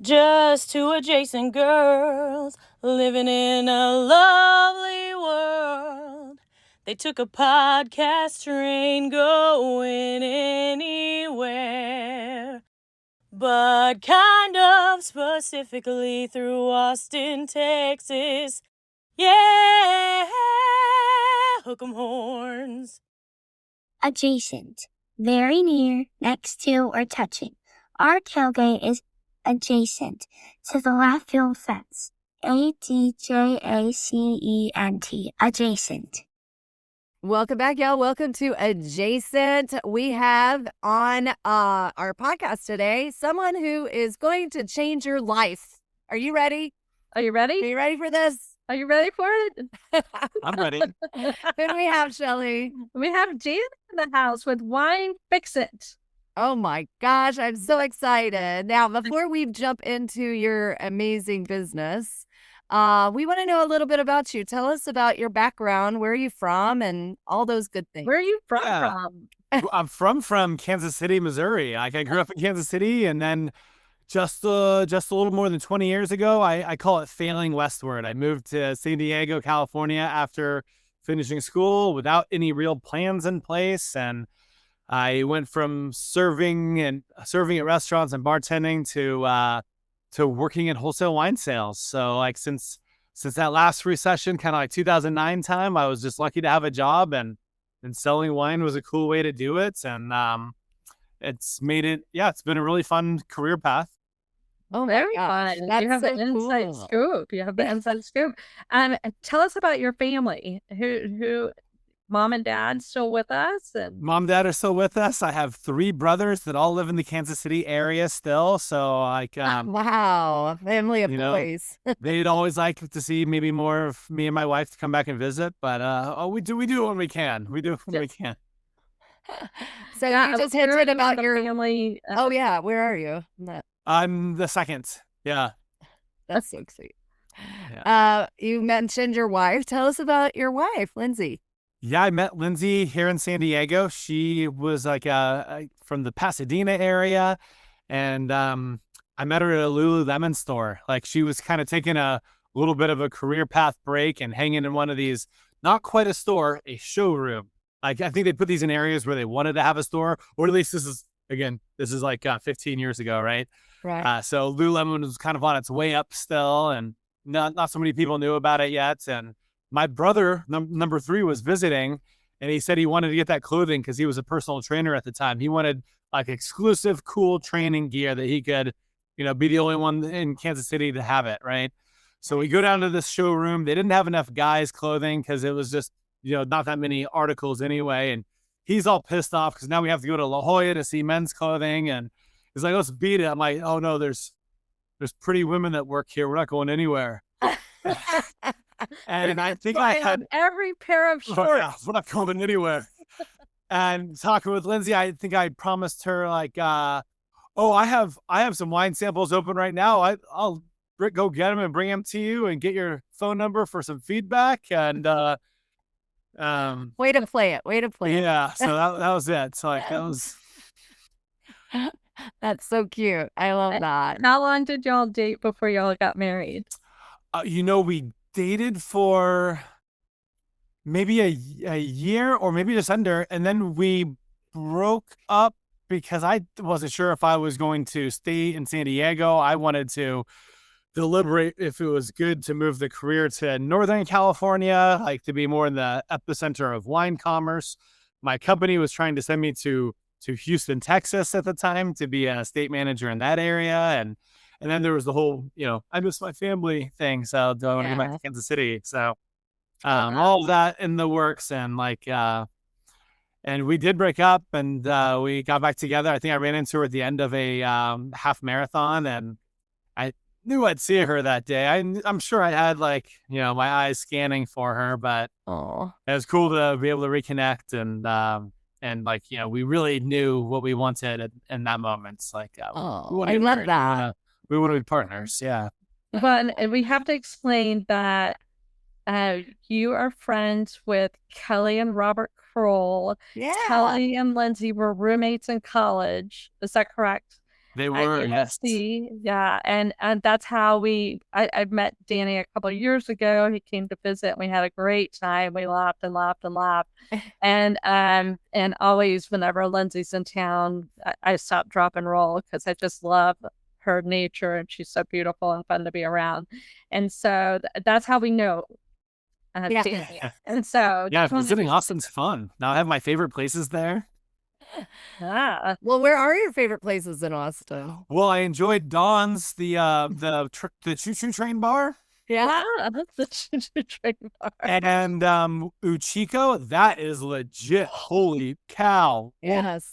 Just two adjacent girls living in a lovely world. They took a podcast train going anywhere, but kind of specifically through Austin, Texas. Yeah, hook 'em horns. Adjacent, very near, next to, or touching. Our tailgate is adjacent to the left field fence. ADJACENT, adjacent. Welcome back, y'all. Welcome to Adjacent. We have on our podcast today someone who is going to change your life. Are you ready? Are you ready? Are you ready for this? Are you ready for it? I'm ready. Who do we have, Shelly? We have Janet in the house with Wine Fix It. Oh my gosh, I'm so excited. Now, before we jump into your amazing business, we want to know a little bit about you. Tell us about your background, where are you from, and all those good things. Where are you from? I'm from Kansas City, Missouri. I grew up in Kansas City, and then just a little more than 20 years ago, I call it failing westward. I moved to San Diego, California after finishing school without any real plans in place, and I went from serving at restaurants and bartending to working in wholesale wine sales. So like since that last recession, kind of like 2009 time, I was just lucky to have a job, and selling wine was a cool way to do it. And it's been a really fun career path. Oh, very fun. That's you have so the inside cool. scoop. You have the inside scoop. Tell us about your family. Who mom and dad still with us? And Mom and dad are still with us. I have 3 brothers that all live in the Kansas City area still. So like, wow, family of boys. They'd always like to see maybe more of me and my wife to come back and visit, but we do it when we can. We do it when we can. So you just hinted about your family. Oh yeah, where are you? I'm the second. Yeah. That's so sweet. Yeah. You mentioned your wife. Tell us about your wife, Lindsay. Yeah, I met Lindsay here in San Diego. She was like from the Pasadena area, and I met her at a Lululemon store. Like she was kind of taking a little bit of a career path break and hanging in one of these, not quite a store, a showroom. Like I think they put these in areas where they wanted to have a store, or at least this is like 15 years ago, right? Right. So Lululemon was kind of on its way up still, and not so many people knew about it yet. And my brother, number 3, was visiting, and he said he wanted to get that clothing because he was a personal trainer at the time. He wanted like exclusive, cool training gear that he could, be the only one in Kansas City to have it, right? So we go down to this showroom. They didn't have enough guys' clothing because it was just, not that many articles anyway. And he's all pissed off because now we have to go to La Jolla to see men's clothing. And he's like, let's beat it. I'm like, oh no, there's pretty women that work here. We're not going anywhere. And I think I had every pair of shorts. Yeah, we're not going anywhere. And talking with Lindsay, I think I promised her like, I have some wine samples open right now. I'll go get them and bring them to you and get your phone number for some feedback. And way to play it. Yeah, so that was it. So like that was. That's so cute. I love that. How long did y'all date before y'all got married? We dated for maybe a year or maybe just under, and then we broke up because I wasn't sure if I was going to stay in San Diego. I wanted to deliberate if it was good to move the career to Northern California, like to be more in the epicenter of wine commerce. My company was trying to send me to Houston, Texas at the time to be a state manager in that area. And then there was the whole, I miss my family thing. So do I want to go back to Kansas City? So all of that in the works. And like, and we did break up, and we got back together. I think I ran into her at the end of a half marathon, and I knew I'd see her that day. I'm sure I had like, my eyes scanning for her, but it was cool to be able to reconnect and like, we really knew what we wanted in that moment. It's like, I love that. We want to be partners. Yeah. But we have to explain that you are friends with Kelly and Robert Kroll. Yeah. Kelly and Lindsay were roommates in college. Is that correct? They were, yes. Yeah, and that's how I met Danny a couple of years ago. He came to visit. We had a great time. We laughed and laughed and laughed, and always whenever Lindsay's in town, I stop, drop, and roll because I just love her nature, and she's so beautiful and fun to be around, and so that's how we know. Danny. And so visiting Austin's fun. Now I have my favorite places there. Yeah. Well, where are your favorite places in Austin? Well, I enjoyed Dawn's, the Choo Choo Train bar. Yeah, the Choo Choo Train bar. And Uchiko, that is legit. Holy cow. Yes.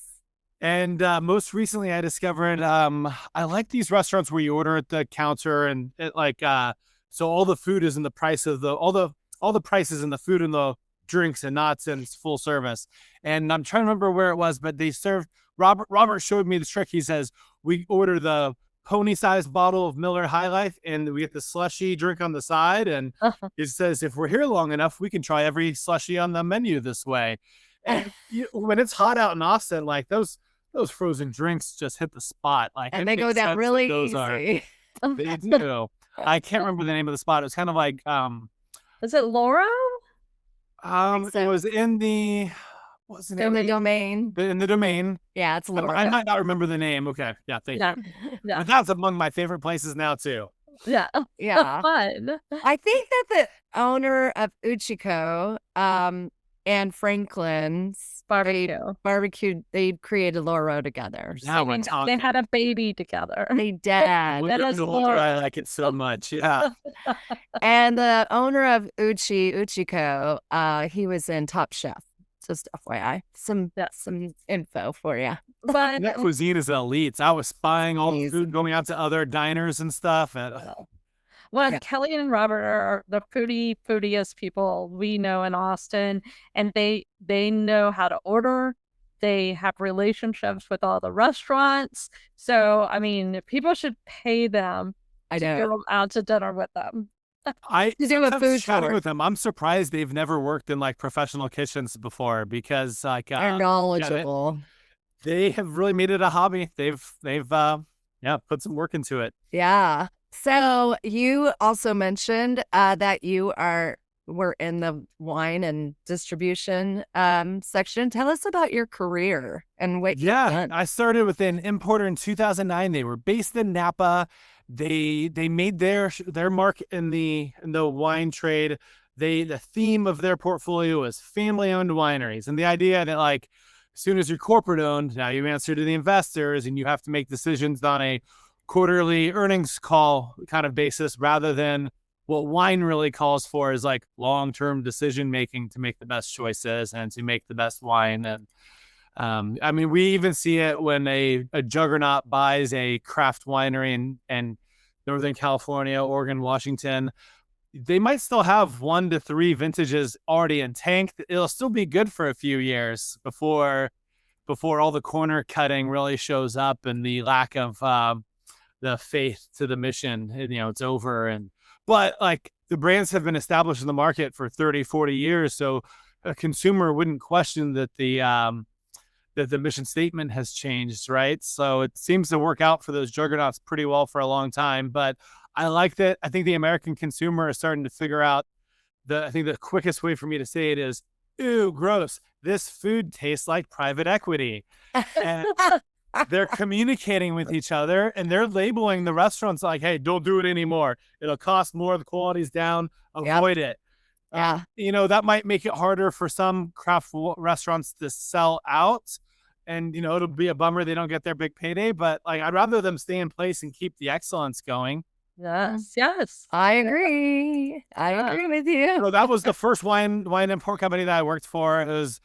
And most recently, I discovered I like these restaurants where you order at the counter, and so all the food is in the price of all the prices in the food and the drinks, and not in full service. And I'm trying to remember where it was, but they served. Robert showed me the trick. He says we order the pony-sized bottle of Miller High Life, and we get the slushy drink on the side. And he says if we're here long enough, we can try every slushy on the menu this way. And when it's hot out in Austin, like those frozen drinks just hit the spot. Like, and they go down really easy. They do. I can't remember the name of the spot. It was kind of like is it Laura? It was in the in the Domain. In the Domain. Yeah, it's Laura. I might not remember the name. Okay, yeah, thank you. Yeah. But that's among my favorite places now too. Yeah, yeah, fun. I think that the owner of Uchiko, and Franklin's barbecue, they created Laura together. Now we're talking. They had a baby together. They did. That is Laura. I like it so much. Yeah. And the owner of Uchiko, he was in Top Chef. Just FYI, some info for you. But that cuisine is elite. I was spying all the food going out to other diners and stuff. And Kelly and Robert are the foodiest people we know in Austin, and they know how to order. They have relationships with all the restaurants. So, I mean, people should pay them to go out to dinner with them. I'm chatting with them. I'm surprised they've never worked in like professional kitchens before, because like they're knowledgeable. They have really made it a hobby. They've put some work into it. Yeah. So you also mentioned that you were in the wine and distribution section. Tell us about your career and what you've done. I started with an importer in 2009. They were based in Napa. They made their mark in the wine trade. The theme of their portfolio is family-owned wineries, and the idea that like as soon as you're corporate owned, now you answer to the investors and you have to make decisions on a quarterly earnings call kind of basis, rather than what wine really calls for is like long-term decision making to make the best choices and to make the best wine. And I mean, we even see it when a juggernaut buys a craft winery in Northern California, Oregon, Washington. They might still have 1 to 3 vintages already in tank. It'll still be good for a few years before all the corner cutting really shows up, and the lack of the faith to the mission, it's over. But like the brands have been established in the market for 30, 40 years. So a consumer wouldn't question that the mission statement has changed, right? So it seems to work out for those juggernauts pretty well for a long time. But I like that. I think the American consumer is starting to figure out I think the quickest way for me to say it is, ew, gross. This food tastes like private equity. And they're communicating with each other, and they're labeling the restaurants like, hey, don't do it anymore. It'll cost more. The quality's down. Avoid it. Yeah. That might make it harder for some craft restaurants to sell out. And, it'll be a bummer they don't get their big payday. But like, I'd rather them stay in place and keep the excellence going. Yes. I agree. I agree with you. So that was the first wine import company that I worked for. It was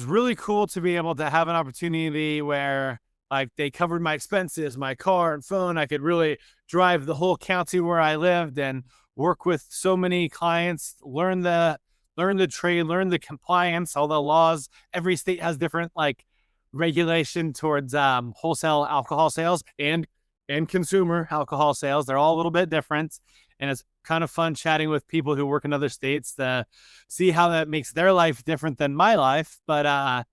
really cool to be able to have an opportunity where like they covered my expenses, my car and phone. I could really drive the whole county where I lived and work with so many clients, learn the trade, learn the compliance, all the laws. Every state has different like regulation towards wholesale alcohol sales and consumer alcohol sales. They're all a little bit different. And it's kind of fun chatting with people who work in other states to see how that makes their life different than my life. But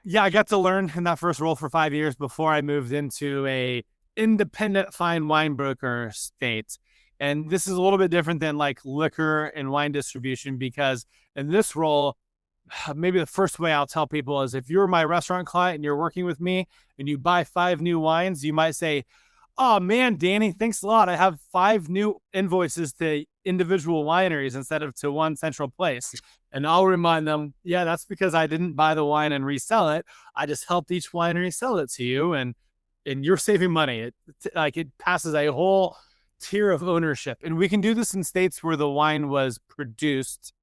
Yeah, I got to learn in that first role for 5 years before I moved into a independent fine wine broker state. And this is a little bit different than like liquor and wine distribution, because in this role, maybe the first way I'll tell people is if you're my restaurant client and you're working with me and you buy 5 new wines, you might say, "Oh man, Danny, thanks a lot. I have 5 new invoices to individual wineries instead of to one central place." And I'll remind them, yeah, that's because I didn't buy the wine and resell it. I just helped each winery sell it to you, and you're saving money. It passes a whole tier of ownership, and we can do this in states where the wine was produced.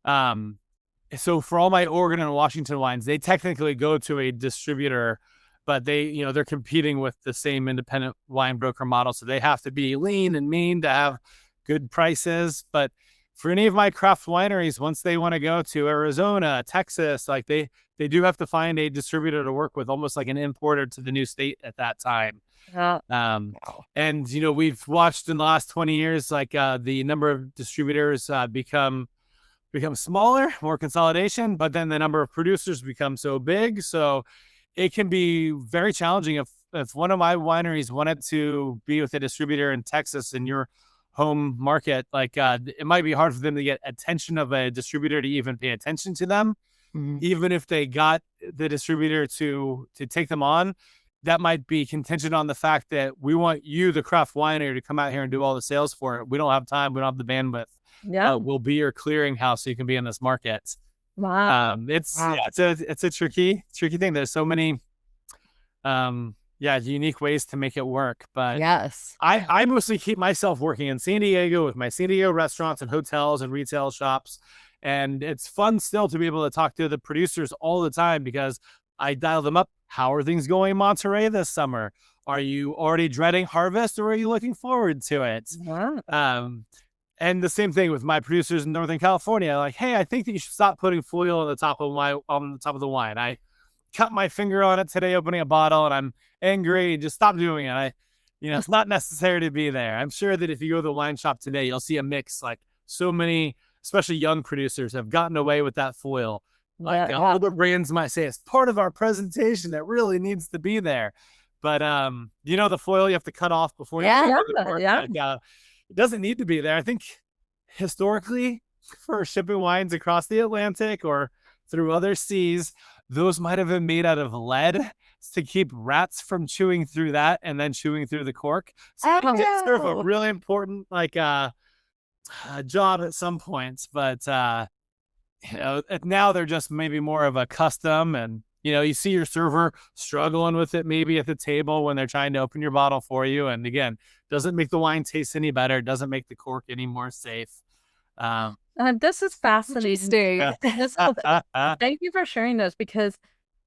So for all my Oregon and Washington wines, they technically go to a distributor, but they're competing with the same independent wine broker model. So they have to be lean and mean to have good prices. But for any of my craft wineries, once they want to go to Arizona, Texas, like they do have to find a distributor to work with, almost like an importer to the new state at that time. And, we've watched in the last 20 years, like the number of distributors become smaller, more consolidation, but then the number of producers become so big. So it can be very challenging if one of my wineries wanted to be with a distributor in Texas in your home market, like it might be hard for them to get attention of a distributor to even pay attention to them. Even if they got the distributor to take them on, that might be contingent on the fact that we want you, the craft winery, to come out here and do all the sales for it. We don't have time. We don't have the bandwidth. Yeah. We'll be your clearinghouse so you can be in this market. Wow. It's a tricky thing. There's so many unique ways to make it work. But yes, I mostly keep myself working in San Diego with my San Diego restaurants and hotels and retail shops. And it's fun still to be able to talk to the producers all the time, because I dial them up. How are things going in Monterey this summer? Are you already dreading harvest, or are you looking forward to it? And the same thing with my producers in Northern California. Like, hey, I think that you should stop putting foil on the top of the wine. I cut my finger on it today opening a bottle, and I'm angry. Just stop doing it. It's not necessary to be there. I'm sure that if you go to the wine shop today, you'll see a mix. Like, so many, especially young producers, have gotten away with that foil. Like older brands might say it's part of our presentation that really needs to be there. But the foil you have to cut off before it doesn't need to be there. I think historically, for shipping wines across the Atlantic or through other seas, those might have been made out of lead to keep rats from chewing through that and then chewing through the cork. So it's sort of a really important job at some points. But now they're just maybe more of a custom, and you see your server struggling with it maybe at the table when they're trying to open your bottle for you. And again, doesn't make the wine taste any better. Doesn't make the cork any more safe. This is fascinating. Thank you for sharing this, because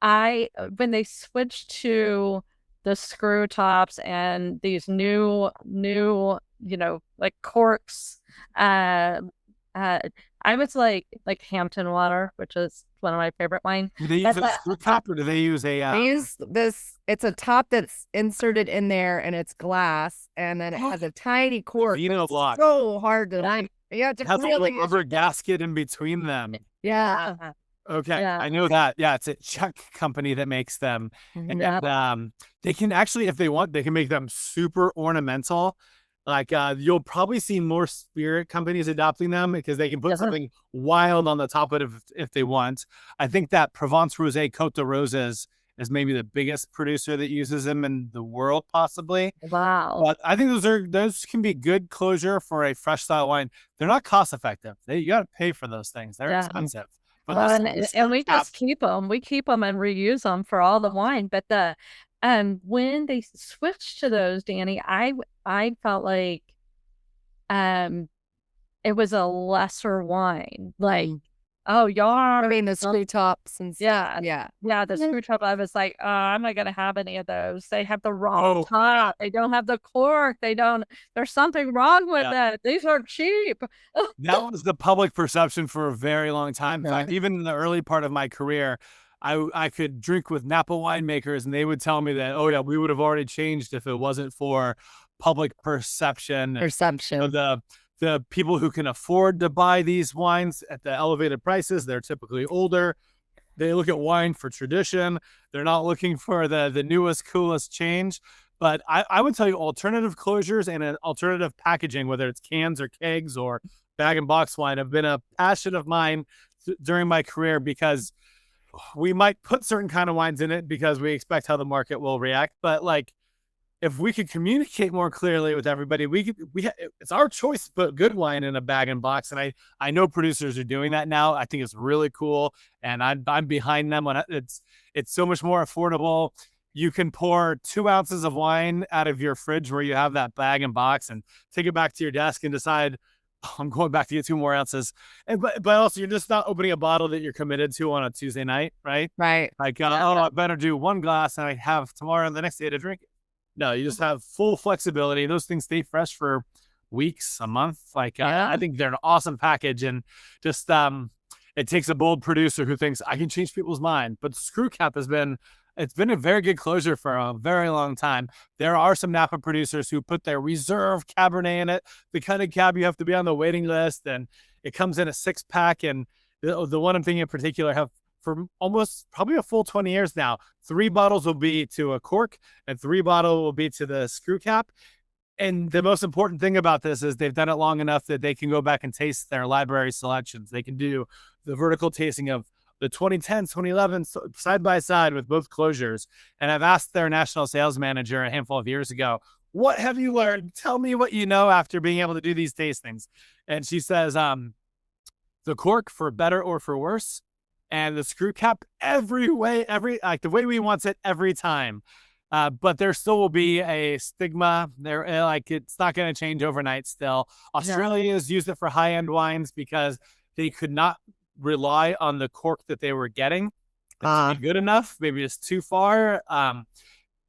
when they switched to the screw tops and these new like corks, I was like Hampton water, which is one of my favorite wine. Do they use a screw top, or do they use a? They use this. It's a top that's inserted in there, and it's glass, and then it has a tiny cork. Trevino block. So hard to. Yeah, it has a little rubber gasket in between them. Yeah. Okay, yeah. I know that. Yeah, it's a Czech company that makes them, and they can actually, if they want, they can make them super ornamental. Like you'll probably see more spirit companies adopting them because they can put something wild on the top of it if they want. I think that Provence Rosé Côte de Roses is maybe the biggest producer that uses them in the world, possibly. Wow. But I think those can be good closure for a fresh style wine. They're not cost effective. You got to pay for those things. They're expensive. But and we just keep them. We keep them and reuse them for all the wine. But when they switched to those, Danny, I felt like it was a lesser wine. Like, oh, y'all, I mean, the screw tops and stuff. The screw top. I was like, I'm not gonna have any of those. They have the wrong top. They don't have the cork. There's something wrong with it. These are cheap. That was the public perception for a very long time. In fact, even in the early part of my career, I could drink with Napa winemakers, and they would tell me that, oh yeah, we would have already changed if it wasn't for public perception. The people who can afford to buy these wines at the elevated prices, they're typically older. They look at wine for tradition. They're not looking for the newest, coolest change. But I would tell you alternative closures and an alternative packaging, whether it's cans or kegs or bag and box wine, have been a passion of mine during my career, because we might put certain kind of wines in it because we expect how the market will react. But like, if we could communicate more clearly with everybody, it's our choice to put good wine in a bag and box. And I know producers are doing that now. I think it's really cool. And I'm behind them on it. It's so much more affordable. You can pour 2 ounces of wine out of your fridge where you have that bag and box and take it back to your desk and decide, oh, I'm going back to get 2 more ounces. But also, you're just not opening a bottle that you're committed to on a Tuesday night, right? Right. Like, oh, no, I better do 1 glass and I have tomorrow and the next day to drink it. No, you just have full flexibility. Those things stay fresh for weeks, a month. Like, I think they're an awesome package. And just it takes a bold producer who thinks I can change people's mind. But the screw cap it's been a very good closure for a very long time. There are some Napa producers who put their reserve Cabernet in it, the kind of cab you have to be on the waiting list, and it comes in a 6-pack. And the one I'm thinking in particular have for almost probably a full 20 years now. 3 bottles will be to a cork and 3 bottles will be to the screw cap. And the most important thing about this is they've done it long enough that they can go back and taste their library selections. They can do the vertical tasting of the 2010, 2011 side by side with both closures. And I've asked their national sales manager a handful of years ago, what have you learned? Tell me what you know after being able to do these tastings. And she says, the cork for better or for worse, and the screw cap like the way we want it every time. But there still will be a stigma there. Like, it's not going to change overnight still. Australians used it for high-end wines because they could not rely on the cork that they were getting. It's good enough, maybe it's too far.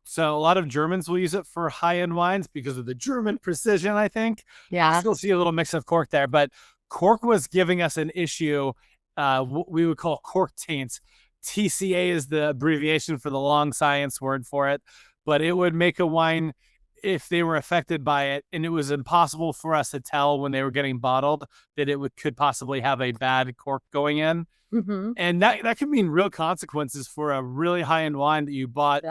So a lot of Germans will use it for high-end wines because of the German precision, I think. I still see a little mix of cork there, but cork was giving us an issue. What we would call cork taints. TCA is the abbreviation for the long science word for it, but it would make a wine if they were affected by it, and it was impossible for us to tell when they were getting bottled that it could possibly have a bad cork going in. Mm-hmm. And that could mean real consequences for a really high-end wine that you bought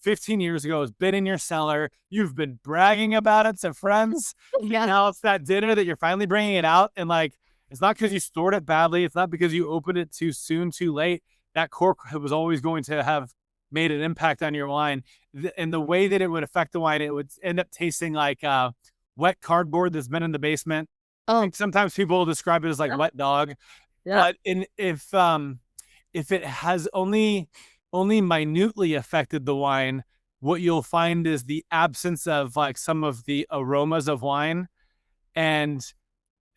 15 years ago, has been in your cellar. You've been bragging about it to friends. Now it's that dinner that you're finally bringing it out. And like, it's not because you stored it badly. It's not because you opened it too soon, too late. That cork was always going to have made an impact on your wine. And the way that it would affect the wine, it would end up tasting like wet cardboard that's been in the basement. Sometimes people will describe it as like wet dog. But if it has only minutely affected the wine, what you'll find is the absence of like some of the aromas of wine, and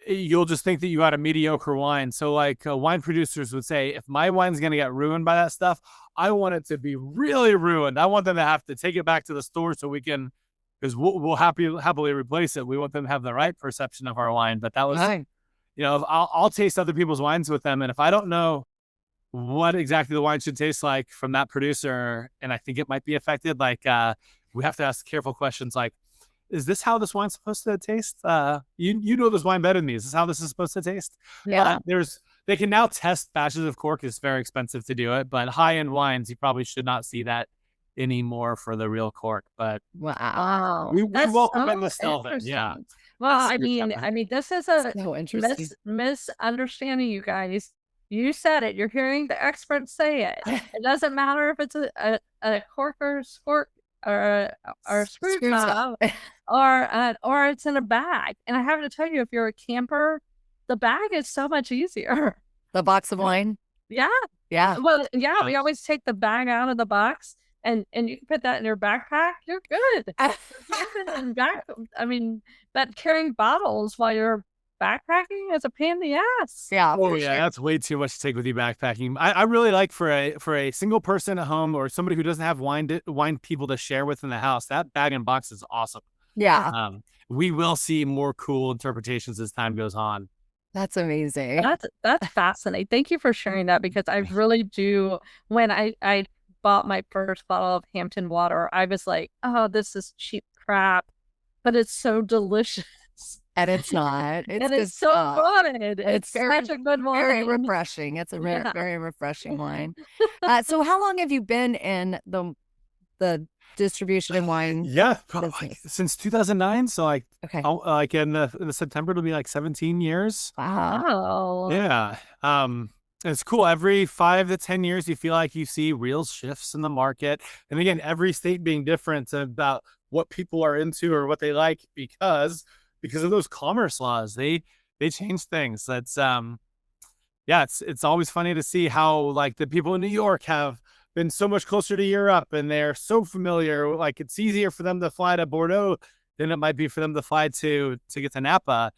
you'll just think that you got a mediocre wine. So like wine producers would say, if my wine's going to get ruined by that stuff, I want it to be really ruined. I want them to have to take it back to the store so we can, because we'll happily replace it. We want them to have the right perception of our wine. But that was, I'll taste other people's wines with them. And if I don't know what exactly the wine should taste like from that producer, and I think it might be affected, like we have to ask careful questions like, is this how this wine's supposed to taste? You know this wine better than me. Is this how this is supposed to taste? They can now test batches of cork. It's very expensive to do it, but high-end wines, you probably should not see that anymore for the real cork. But we welcome it with Stelvin. Yeah. Well, I mean, this is a so interesting misunderstanding, you guys. You said it. You're hearing the experts say it. It doesn't matter if it's a cork or a squirt or a screw top or it's in a bag. And I have to tell you, if you're a camper, the bag is so much easier. The box of wine? Yeah. Well, yeah, we always take the bag out of the box and you can put that in your backpack. You're good. But carrying bottles while you're backpacking is a pain in the ass. Yeah. Oh yeah, that's way too much to take with you backpacking. I really like for a single person at home or somebody who doesn't have wine people to share with in the house, that bag and box is awesome. Yeah. We will see more cool interpretations as time goes on. That's amazing. That's fascinating. Thank you for sharing that, because I really do. When I bought my first bottle of Hampton water, I was like, oh, this is cheap crap, but it's so delicious. And it's not. It's and it's just so fun. It's very, such a good very wine. refreshing. It's a Yeah. very refreshing wine. So how long have you been in the distribution and wine Yeah, probably business? since 2009. So like, Okay. like in the September, it'll be like 17 years. Wow. Oh. Yeah. It's cool. Every 5 to 10 years, you feel like you see real shifts in the market. And again, every state being different about what people are into or what they like because of those commerce laws. They change things. That's yeah, it's always funny to see how like the people in New York have been so much closer to Europe and they're so familiar. Like it's easier for them to fly to Bordeaux than it might be for them to fly to get to Napa.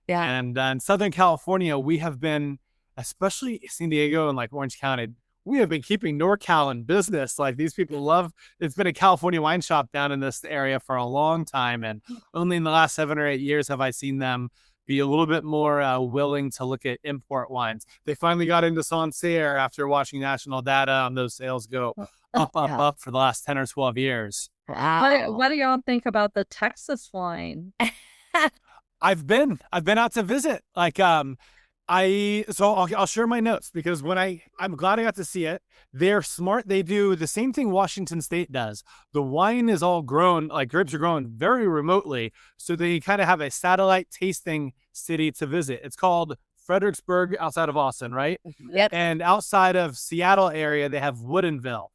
Yeah. And in Southern California, we have been, especially San Diego and like Orange County, we have been keeping NorCal in business. Like these people love, it's been a California wine shop down in this area for a long time. And only in the last 7 or 8 years have I seen them be a little bit more willing to look at import wines. They finally got into Sancerre after watching national data on those sales go up for the last 10 or 12 years. Wow. What do y'all think about the Texas wine? I've been out to visit. Like I'll share my notes because I'm glad I got to see it. They're smart. They do the same thing Washington State does. The wine is all grown, like grapes are grown very remotely. So they kind of have a satellite tasting city to visit. It's called Fredericksburg outside of Austin, right? Yep. And outside of Seattle area, they have Woodinville.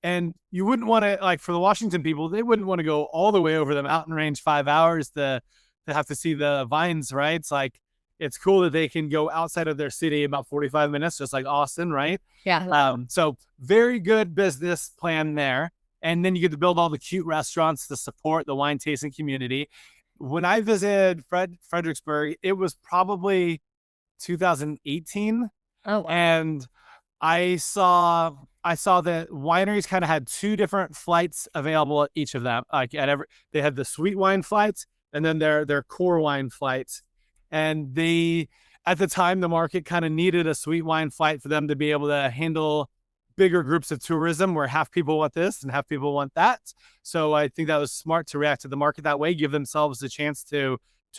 And you wouldn't want to, like for the Washington people, they wouldn't want to go all the way over the mountain range 5 hours to have to see the vines, right? It's like, it's cool that they can go outside of their city about 45 minutes, just like Austin, right? Yeah. So very good business plan there. And then you get to build all the cute restaurants to support the wine tasting community. When I visited Fredericksburg, it was probably 2018. Oh, wow. And I saw that wineries kind of had 2 different flights available at each of them. Like they had the sweet wine flights and then their core wine flights. And at the time, the market kind of needed a sweet wine flight for them to be able to handle bigger groups of tourism where half people want this and half people want that. So I think that was smart to react to the market that way, give themselves a chance to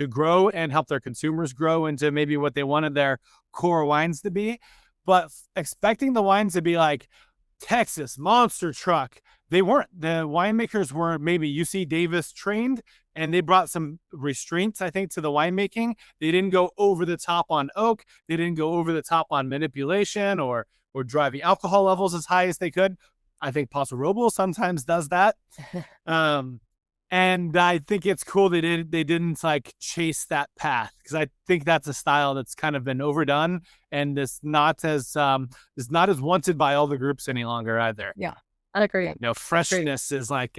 grow and help their consumers grow into maybe what they wanted their core wines to be. But expecting the wines to be like Texas monster truck, they weren't. The winemakers were maybe UC Davis trained, and they brought some restraints, I think, to the winemaking. They didn't go over the top on oak. They didn't go over the top on manipulation or driving alcohol levels as high as they could. I think Paso Robles sometimes does that. And I think it's cool they didn't like chase that path, because I think that's a style that's kind of been overdone and is not as wanted by all the groups any longer either. Yeah, I agree. Freshness is like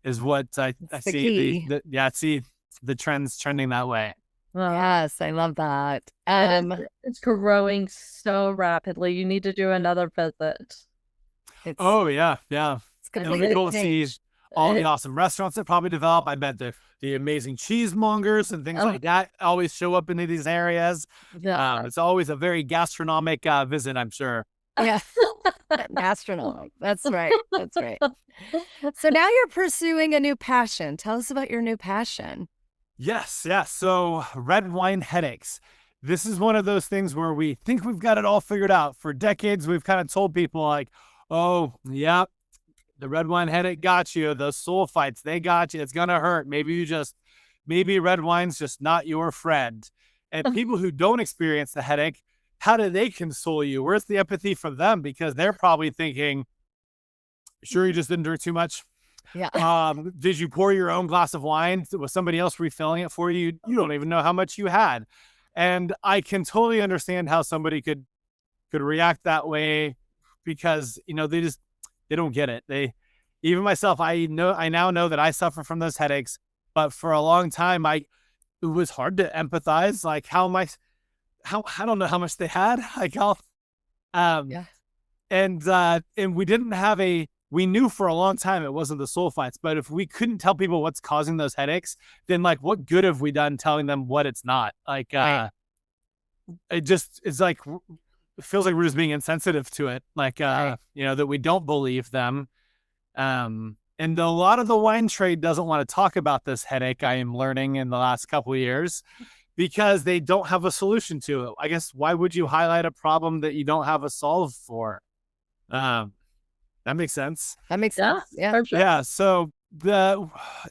is what I see. I see the trends trending that way. Yes, I love that. It's growing so rapidly. You need to do another visit. Oh yeah. It's gonna It'll be cool to see all the awesome restaurants that probably develop. I bet the amazing cheesemongers and things like that always show up into these areas. Yeah. It's always a very gastronomic visit, I'm sure. Yeah. Gastronomic. That's right. That's right. So now you're pursuing a new passion. Tell us about your new passion. Yes. So red wine headaches. This is one of those things where we think we've got it all figured out. For decades, we've kind of told people like, oh, yeah, the red wine headache got you. The sulfites, they got you. It's going to hurt. Maybe red wine's just not your friend. And people who don't experience the headache, how do they console you? Where's the empathy for them? Because they're probably thinking, sure, you just didn't drink too much. Yeah. Did you pour your own glass of wine? Was somebody else refilling it for you? You don't even know how much you had. And I can totally understand how somebody could react that way, because, they don't get it. Even myself, I now know that I suffer from those headaches, but for a long time, it was hard to empathize. Like, I don't know how much they had. Like, and we knew for a long time it wasn't the sulfites, but if we couldn't tell people what's causing those headaches, then like, what good have we done telling them what it's not? Like, Right. it's like, it feels like we're just being insensitive to it. Like, Right. that we don't believe them. And And a lot of the wine trade doesn't want to talk about this headache I am learning in the last couple of years because they don't have a solution to it. I guess why would you highlight a problem that you don't have a solve for? That makes sense. That makes Yeah, sense. Yeah. for sure. Yeah. So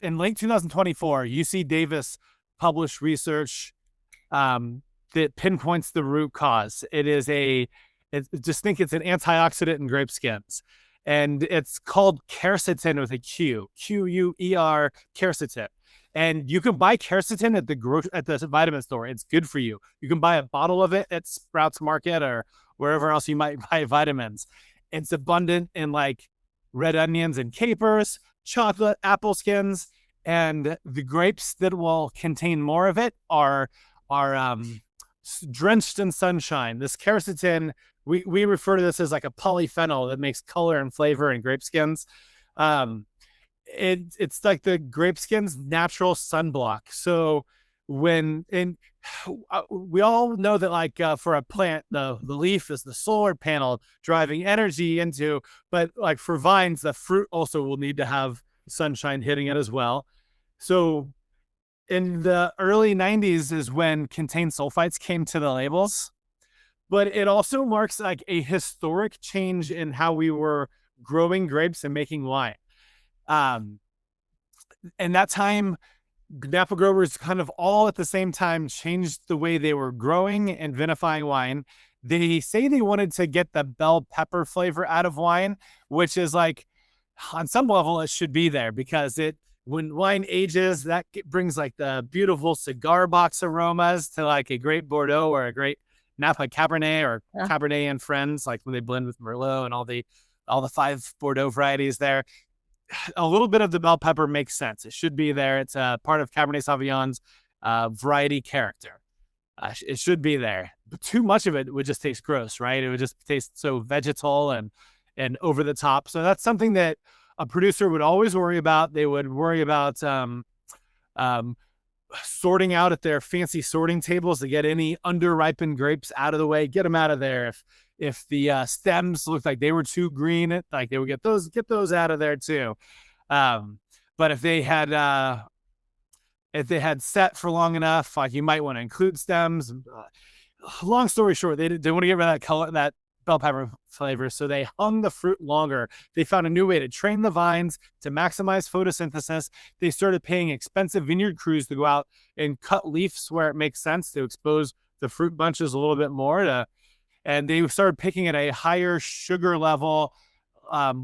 in late 2024, UC Davis published research that pinpoints the root cause. Just think it's an antioxidant in grape skins. And it's called quercetin with a Q, Quer, quercetin. And you can buy quercetin at the vitamin store. It's good for you. You can buy a bottle of it at Sprouts Market or wherever else you might buy vitamins. It's abundant in like red onions and capers, chocolate, apple skins, and the grapes that will contain more of it are drenched in sunshine. This quercetin, we refer to this as like a polyphenol that makes color and flavor in grape skins. It's like the grape skin's natural sunblock. So we all know that like for a plant, the leaf is the solar panel driving energy into, but like for vines, the fruit also will need to have sunshine hitting it as well. So in the early 90s is when contained sulfites came to the labels, but it also marks like a historic change in how we were growing grapes and making wine. And that time, Napa growers kind of all at the same time changed the way they were growing and vinifying wine. They say they wanted to get the bell pepper flavor out of wine, which is like, on some level, it should be there because when wine ages, that brings like the beautiful cigar box aromas to like a great Bordeaux or a great Napa Cabernet or Cabernet and Friends, like when they blend with Merlot and all the 5 Bordeaux varieties there. A little bit of the bell pepper makes sense. It should be there. It's a part of Cabernet Sauvignon's variety character. It should be there. But too much of it would just taste gross, right? It would just taste so vegetal and over the top. So that's something that a producer would always worry about. They would worry about sorting out at their fancy sorting tables to get any underripened grapes out of the way, get them out of there. If the stems looked like they were too green, like they would get those out of there too. But if they had set for long enough, like you might want to include stems. Long story short, they want to get rid of that color, that bell pepper flavor, so they hung the fruit longer. They found a new way to train the vines to maximize photosynthesis. They started paying expensive vineyard crews to go out and cut leaves where it makes sense to expose the fruit bunches a little bit more and they started picking at a higher sugar level.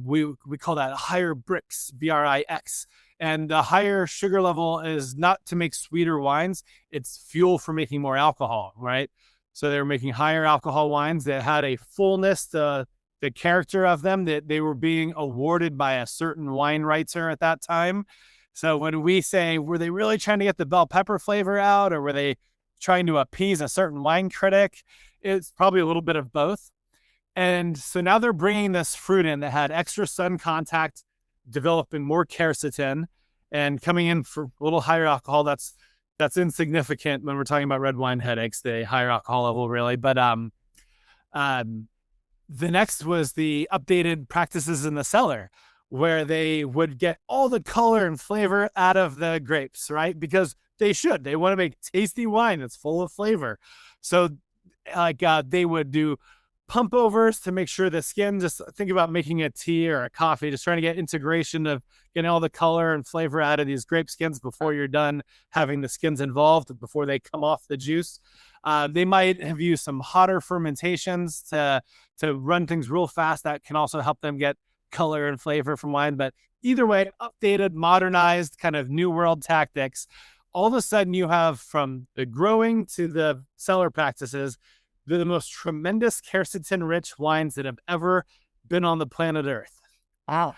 We call that higher Brix, Brix. And the higher sugar level is not to make sweeter wines. It's fuel for making more alcohol, right? So they were making higher alcohol wines that had a fullness to the character of them, that they were being awarded by a certain wine writer at that time. So when we say, were they really trying to get the bell pepper flavor out, or were they trying to appease a certain wine critic? It's probably a little bit of both. And so now they're bringing this fruit in that had extra sun contact, developing more quercetin, and coming in for a little higher alcohol. That's insignificant when we're talking about red wine headaches, the higher alcohol level, really. But the next was the updated practices in the cellar, where they would get all the color and flavor out of the grapes, right? Because they want to make tasty wine that's full of flavor. So like they would do pump overs to make sure the skin, just think about making a tea or a coffee, just trying to get integration of getting all the color and flavor out of these grape skins before you're done having the skins involved, before they come off the juice. They might have used some hotter fermentations to run things real fast. That can also help them get color and flavor from wine. But either way, updated, modernized, kind of new world tactics. All of a sudden you have, from the growing to the cellar practices, the most tremendous quercetin-rich wines that have ever been on the planet Earth. Wow.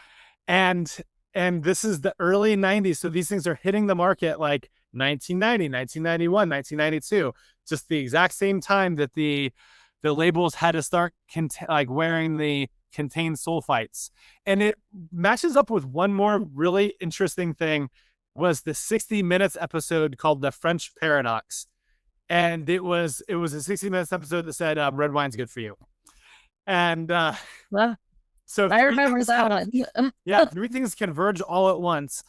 And this is the early 90s. So these things are hitting the market like 1990, 1991, 1992, just the exact same time that the labels had to start wearing the contained sulfites. And it matches up with one more really interesting thing, was the 60 Minutes episode called The French Paradox. And it was a 60 Minutes episode that said red wine's good for you. And So I remember that one. yeah, three things converge all at once.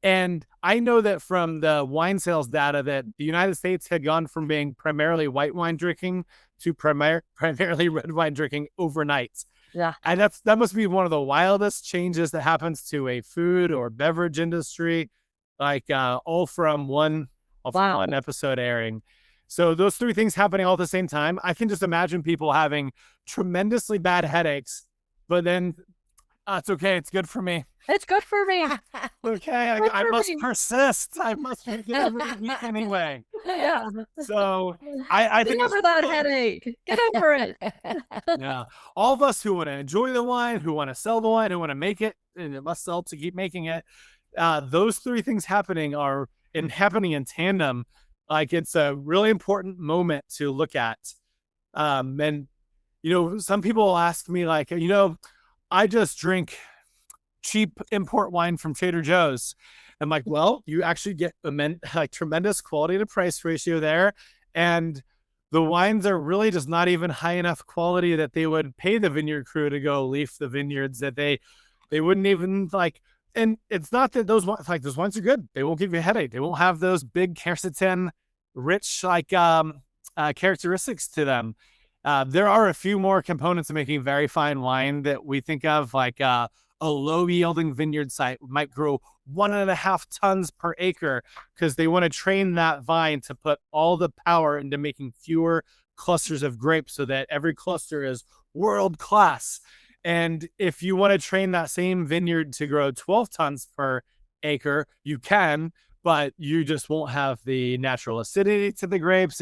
And I know that from the wine sales data that the United States had gone from being primarily white wine drinking to primarily red wine drinking overnight. Yeah. And that must be one of the wildest changes that happens to a food or beverage industry, like all from one episode airing. So those three things happening all at the same time, I can just imagine people having tremendously bad headaches, but then it's okay. It's good for me. It's good for me. Okay, I must persist. I must get every week anyway. Yeah. So I think Get over that headache. Get over it. yeah, all of us who want to enjoy the wine, who want to sell the wine, who want to make it, and it must sell to keep making it. Those three things happening in tandem. Like it's a really important moment to look at. And some people ask me like, I just drink cheap import wine from Trader Joe's. I'm like, well, you actually get tremendous quality to price ratio there. And the wines are really just not even high enough quality that they would pay the vineyard crew to go leaf the vineyards, that they wouldn't even like. And it's not that those wines are good. They won't give you a headache. They won't have those big quercetin rich characteristics to them. There are a few more components of making very fine wine that we think of, like a low yielding vineyard site might grow 1.5 tons per acre because they want to train that vine to put all the power into making fewer clusters of grapes so that every cluster is world class. And if you want to train that same vineyard to grow 12 tons per acre, you can, but you just won't have the natural acidity to the grapes.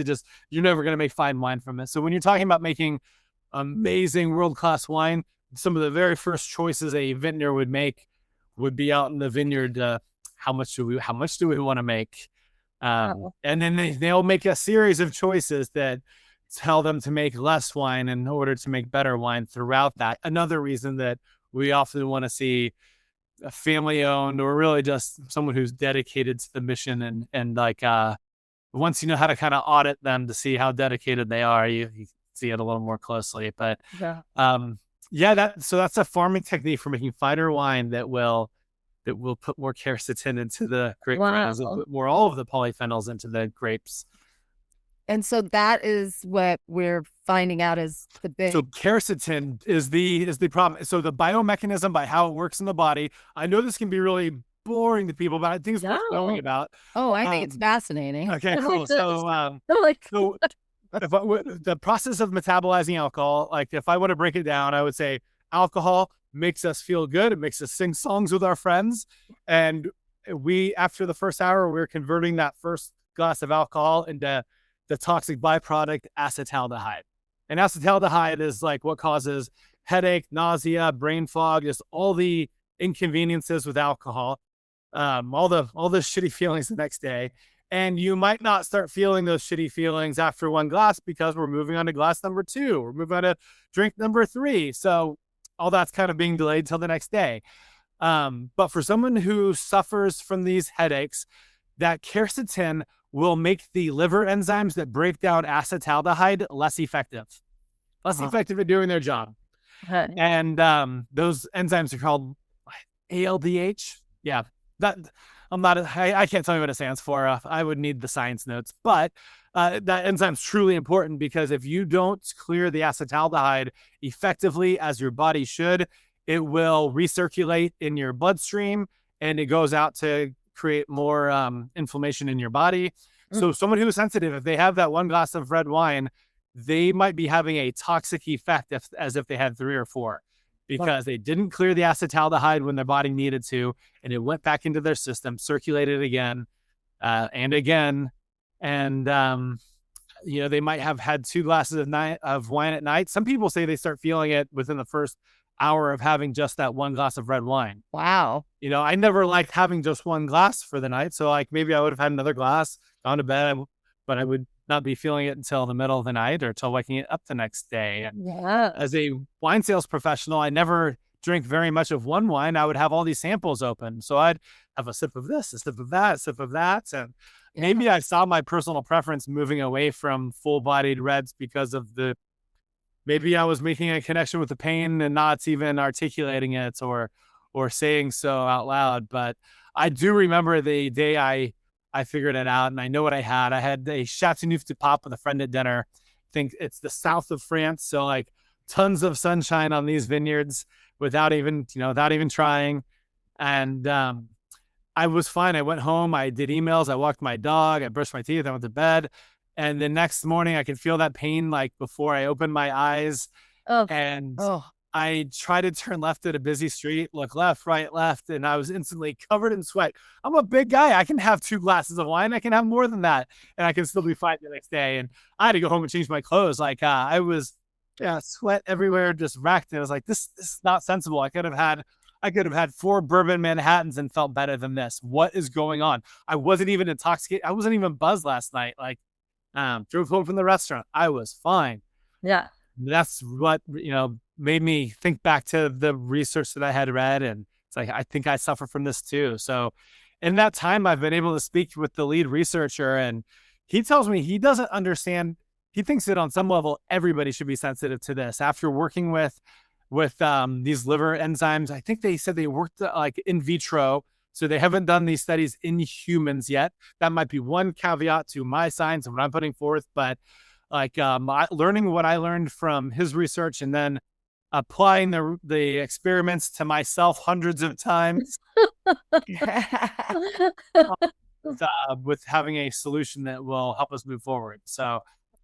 You're never going to make fine wine from it. So when you're talking about making amazing world-class wine, some of the very first choices a vintner would make would be out in the vineyard. How much do we want to make? And then they'll make a series of choices that tell them to make less wine in order to make better wine throughout that. Another reason that we often want to see a family owned or really just someone who's dedicated to the mission and once you know how to kind of audit them to see how dedicated they are, you see it a little more closely. But that's a farming technique for making finer wine that will put more quercetin into the grape kernels, put more all of the polyphenols into the grapes. And so that is what we're finding out is the big. So quercetin is the problem. So the biomechanism by how it works in the body. I know this can be really boring to people, but I think it's worth knowing about. Oh, I think it's fascinating. Okay, cool. So the process of metabolizing alcohol, like if I want to break it down, I would say alcohol makes us feel good. It makes us sing songs with our friends. And after the first hour, we're converting that first glass of alcohol into the toxic byproduct acetaldehyde. And acetaldehyde is like what causes headache, nausea, brain fog, just all the inconveniences with alcohol, all the shitty feelings the next day. And you might not start feeling those shitty feelings after one glass because we're moving on to glass number 2. We're moving on to drink number 3. So all that's kind of being delayed till the next day. But for someone who suffers from these headaches, that quercetin will make the liver enzymes that break down acetaldehyde less effective at doing their job. And those enzymes are called ALDH. Yeah, I can't tell you what it stands for. I would need the science notes, but that enzyme's truly important because if you don't clear the acetaldehyde effectively as your body should, it will recirculate in your bloodstream and it goes out to create more inflammation in your body. So someone who is sensitive, if they have that one glass of red wine, they might be having a toxic effect as if they had 3 or 4 because they didn't clear the acetaldehyde when their body needed to, and it went back into their system, circulated again and again. And, they might have had 2 glasses of wine at night. Some people say they start feeling it within the first hour of having just that one glass of red wine. Wow. I never liked having just one glass for the night. So maybe I would have had another glass, gone to bed, but I would not be feeling it until the middle of the night or till waking it up the next day. Yeah. As a wine sales professional, I never drink very much of one wine. I would have all these samples open. So I'd have a sip of this, a sip of that, a sip of that. And maybe I saw my personal preference moving away from full-bodied reds because of the maybe I was making a connection with the pain and not even articulating it or saying so out loud. But I do remember the day I figured it out, and I know what I had. I had a Chateauneuf du Pape with a friend at dinner. I think it's the south of France, so like tons of sunshine on these vineyards without even trying. And I was fine. I went home. I did emails. I walked my dog. I brushed my teeth. I went to bed. And the next morning, I could feel that pain like before I opened my eyes. Oh, And Oh, I tried to turn left at a busy street, look left, right, left, and I was instantly covered in sweat. I'm a big guy. I can have 2 glasses of wine. I can have more than that, and I can still be fine the next day. And I had to go home and change my clothes. Like I was, sweat everywhere, just wrecked. And I was like, this is not sensible. I could have had 4 bourbon Manhattans and felt better than this. What is going on? I wasn't even intoxicated. I wasn't even buzzed last night. Like, drove home from the restaurant. I was fine. yeah. That's what, made me think back to the research that I had read. And it's like, I think I suffer from this too. So in that time, I've been able to speak with the lead researcher, and he tells me he doesn't understand. He thinks that on some level, everybody should be sensitive to this. After working with these liver enzymes, I think they said they worked like in vitro. So they haven't done these studies in humans yet. That might be one caveat to my science and what I'm putting forth. But like learning what I learned from his research and then applying the experiments to myself hundreds of times with having a solution that will help us move forward. So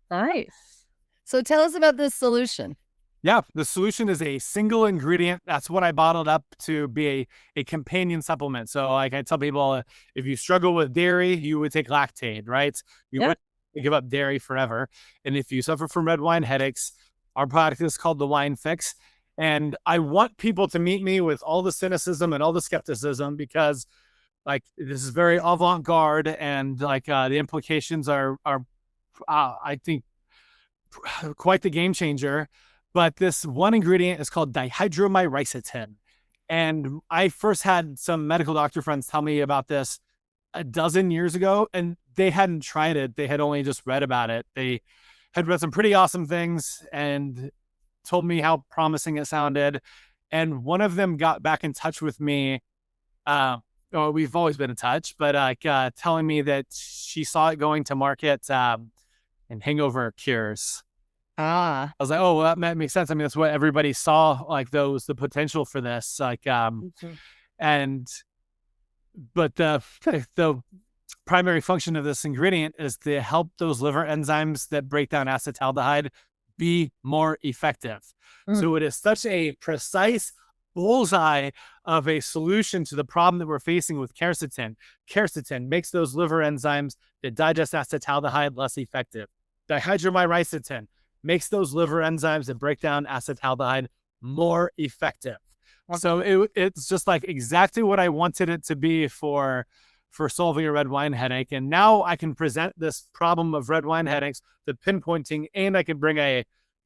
Nice. so tell us about this solution. yeah, the solution is a single ingredient. That's what I bottled up to be a companion supplement. So like I tell people, if you struggle with dairy, you would take lactate, right? You Yeah. wouldn't give up dairy forever. And if you suffer from red wine headaches, our product is called the Wine Fix. And I want people to meet me with all the cynicism and all the skepticism, because like this is very avant-garde, and like the implications are I think quite the game changer. But this one ingredient is called dihydromyricetin. And I first had some medical doctor friends tell me about this a dozen years ago, and they hadn't tried it. They had only just read about it. They had read some pretty awesome things and told me how promising it sounded. And one of them got back in touch with me. We've always been in touch, but telling me that she saw it going to market in hangover cures. Ah. I was like, oh, well, that makes sense. I mean, that's what everybody saw, like the potential for this. Like, but the primary function of this ingredient is to help those liver enzymes that break down acetaldehyde be more effective. So it is such a precise bullseye of a solution to the problem that we're facing with quercetin. Quercetin makes those liver enzymes that digest acetaldehyde less effective. Dihydromyricetin makes those liver enzymes that break down acetaldehyde more effective. So it's just like exactly what I wanted it to be for solving a red wine headache. And now I can present this problem of red wine headaches, the pinpointing, and I can bring a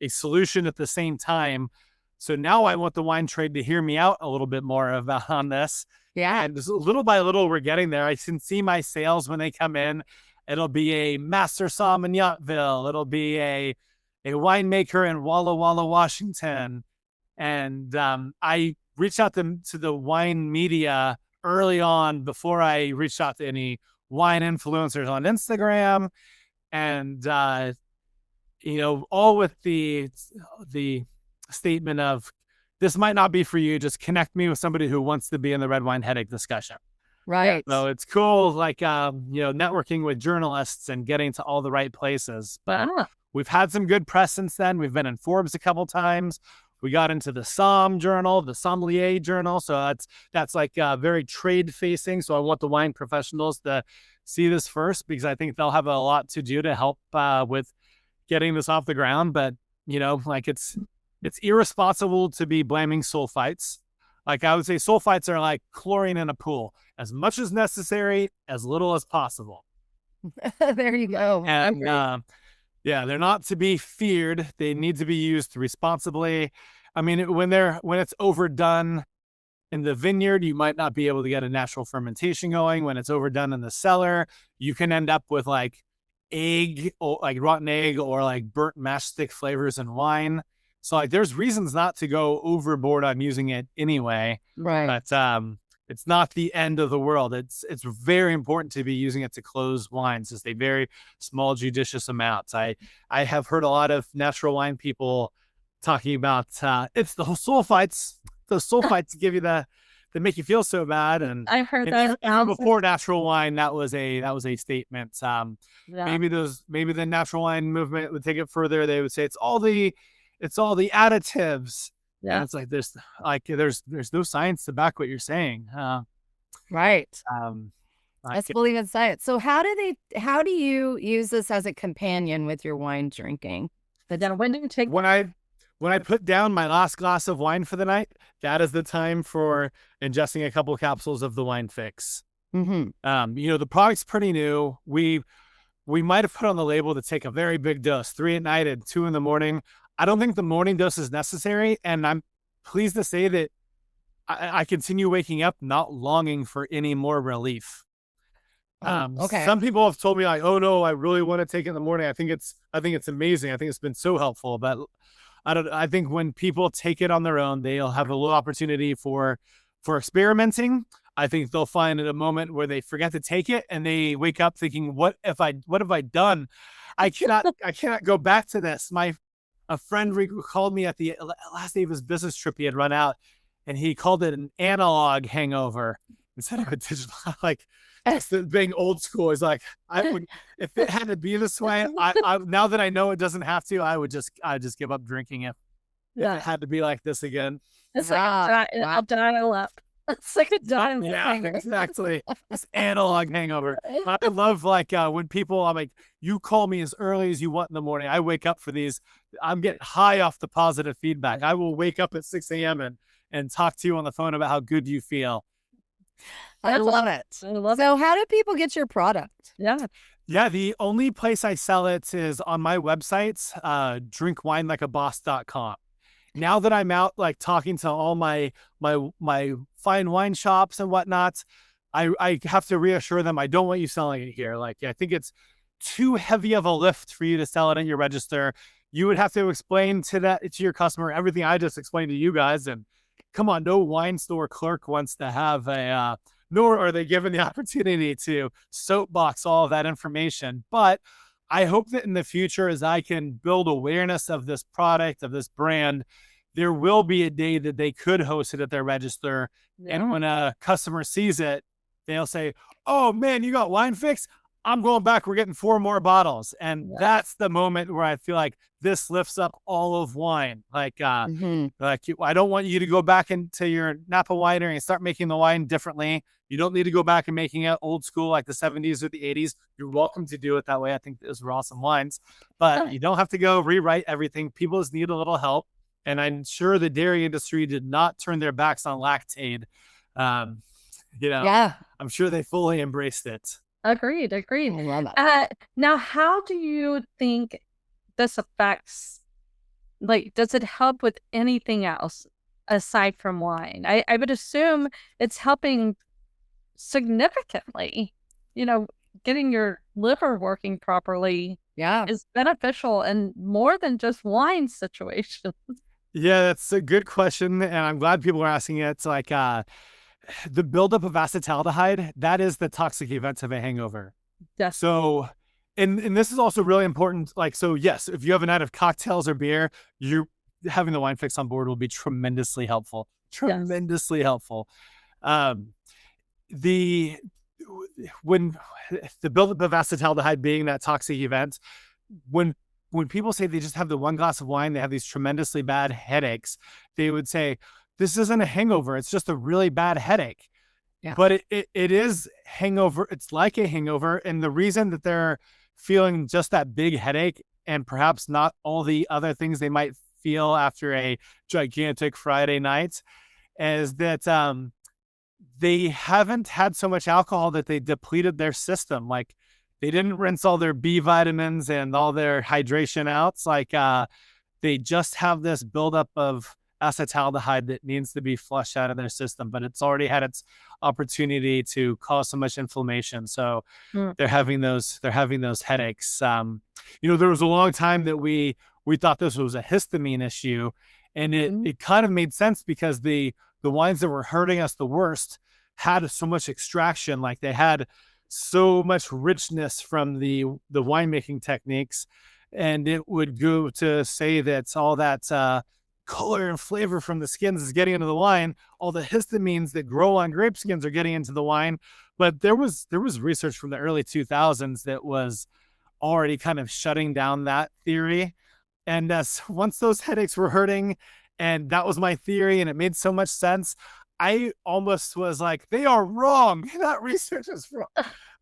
solution at the same time. So now I want the wine trade to hear me out a little bit more on this. Yeah. And just little by little, we're getting there. I can see my sales when they come in. It'll be a Master Somm in Yountville. It'll be a winemaker in Walla Walla, Washington. And I reached out to the wine media early on before I reached out to any wine influencers on Instagram. And, all with the statement of, this might not be for you. Just connect me with somebody who wants to be in the red wine headache discussion. Right. So it's cool, like, networking with journalists and getting to all the right places. But we've had some good press since then. We've been in Forbes a couple times. We got into the Somm journal, the Sommelier journal. So that's like very trade facing. So I want the wine professionals to see this first, because I think they'll have a lot to do to help with getting this off the ground. But, like it's irresponsible to be blaming sulfites. Like I would say sulfites are like chlorine in a pool, as much as necessary, as little as possible. There you go. And they're not to be feared. They need to be used responsibly. I mean, when it's overdone in the vineyard, you might not be able to get a natural fermentation going. When it's overdone in the cellar, you can end up with like egg, or like rotten egg, or like burnt matchstick flavors in wine. So like there's reasons not to go overboard on using it anyway. Right. But it's not the end of the world. It's very important to be using it to close wines, just a very small, judicious amount. I have heard a lot of natural wine people talking about it's the sulfites. The sulfites give you that make you feel so bad. And I've heard that. before natural wine, that was a statement. Yeah. Maybe the natural wine movement would take it further. They would say it's all the additives. Yeah. And it's like there's no science to back what you're saying. Right. Like, Let's believe in science. So how do you use this as a companion with your wine drinking? But then when do you take? when I put down my last glass of wine for the night, that is the time for ingesting a couple capsules of the wine fix. Mm-hmm. The product's pretty new. We might have put on the label to take a very big dose, 3 at night and 2 in the morning. I don't think the morning dose is necessary, and I'm pleased to say that I continue waking up not longing for any more relief. Okay. Some people have told me like, oh no, I really want to take it in the morning. I think it's amazing. I think it's been so helpful. But I think when people take it on their own, they'll have a little opportunity for experimenting. I think they'll find at a moment where they forget to take it and they wake up thinking, what have I done? I cannot go back to this. A friend called me at the last day of his business trip. He had run out, and he called it an analog hangover instead of a digital. Like, being old school is like, I would, if it had to be this way, I now that I know it doesn't have to, I'd just give up drinking if it had to be like this again. It's like I'll dial up. It's like a dial up. Yeah, exactly. This analog hangover. I love when people, I'm like, you call me as early as you want in the morning. I wake up for these. I'm getting high off the positive feedback. I will wake up at 6 a.m. and talk to you on the phone about how good you feel. I love it. So how do people get your product? Yeah, the only place I sell it is on my website, drinkwinelikeaboss.com. Now that I'm out talking to all my fine wine shops and whatnot, I have to reassure them I don't want you selling it here. I think it's too heavy of a lift for you to sell it at your register. You would have to explain to your customer everything I just explained to you guys. And come on, no wine store clerk wants to have nor are they given the opportunity to soapbox all of that information. But I hope that in the future, as I can build awareness of this product, of this brand, there will be a day that they could host it at their register. Yeah. And when a customer sees it, they'll say, oh man, you got wine fix? I'm going back. We're getting 4 more bottles. And that's the moment where I feel like this lifts up all of wine. I don't want you to go back into your Napa winery and start making the wine differently. You don't need to go back and making it old school like the 70s or the 80s. You're welcome to do it that way. I think those were awesome wines, but you don't have to go rewrite everything. People just need a little help. And I'm sure the dairy industry did not turn their backs on lactate. I'm sure they fully embraced it. Agreed. I love it. Now, how do you think this affects, does it help with anything else aside from wine? I would assume it's helping significantly. Getting your liver working properly is beneficial in more than just wine situations. Yeah, that's a good question. And I'm glad people are asking it. It's the buildup of acetaldehyde, that is the toxic event of a hangover. Yes. So, and this is also really important. Yes, if you have a night of cocktails or beer, having the wine fix on board will be tremendously helpful. Tremendously helpful. When the buildup of acetaldehyde being that toxic event, when people say they just have the one glass of wine, they have these tremendously bad headaches, they would say, this isn't a hangover. It's just a really bad headache. Yeah. But it is hangover. It's like a hangover. And the reason that they're feeling just that big headache and perhaps not all the other things they might feel after a gigantic Friday night is that they haven't had so much alcohol that they depleted their system. They didn't rinse all their B vitamins and all their hydration out. They just have this buildup of acetaldehyde that needs to be flushed out of their system, but it's already had its opportunity to cause so much inflammation. So they're having those headaches. There was a long time that we we thought this was a histamine issue. And it kind of made sense because the wines that were hurting us the worst had so much extraction, like they had so much richness from the winemaking techniques. And it would go to say that all that color and flavor from the skins is getting into the wine. All the histamines that grow on grape skins are getting into the wine. But there was research from the early 2000s that was already kind of shutting down that theory. And once those headaches were hurting, and that was my theory, and it made so much sense, I almost was like, they are wrong. That research is wrong.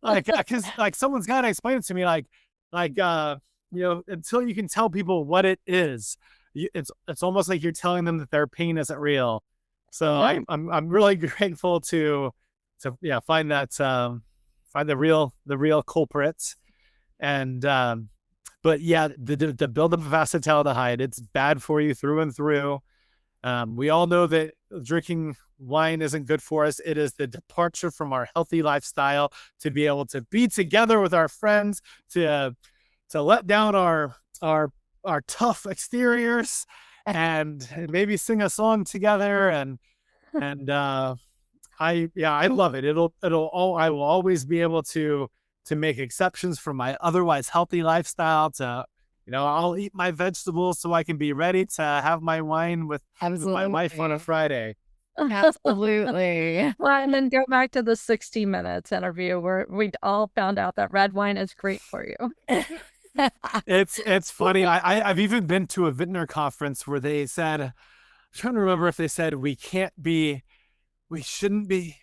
Like, because like someone's got to explain it to me. Like, until you can tell people what it is, it's almost like you're telling them that their pain isn't real. So I'm really grateful to find the real culprits. And but yeah, the buildup of acetaldehyde, it's bad for you through and through. We all know that drinking wine isn't good for us. It is the departure from our healthy lifestyle to be able to be together with our friends, to let down our tough exteriors and maybe sing a song together. And I love it. I will always be able to make exceptions from my otherwise healthy lifestyle. I'll eat my vegetables so I can be ready to have my wine with my wife on a Friday. Absolutely. Well, and then go back to the 60 Minutes interview where we all found out that red wine is great for you. It's funny. I've even been to a vintner conference where they said, I'm trying to remember if they said we shouldn't be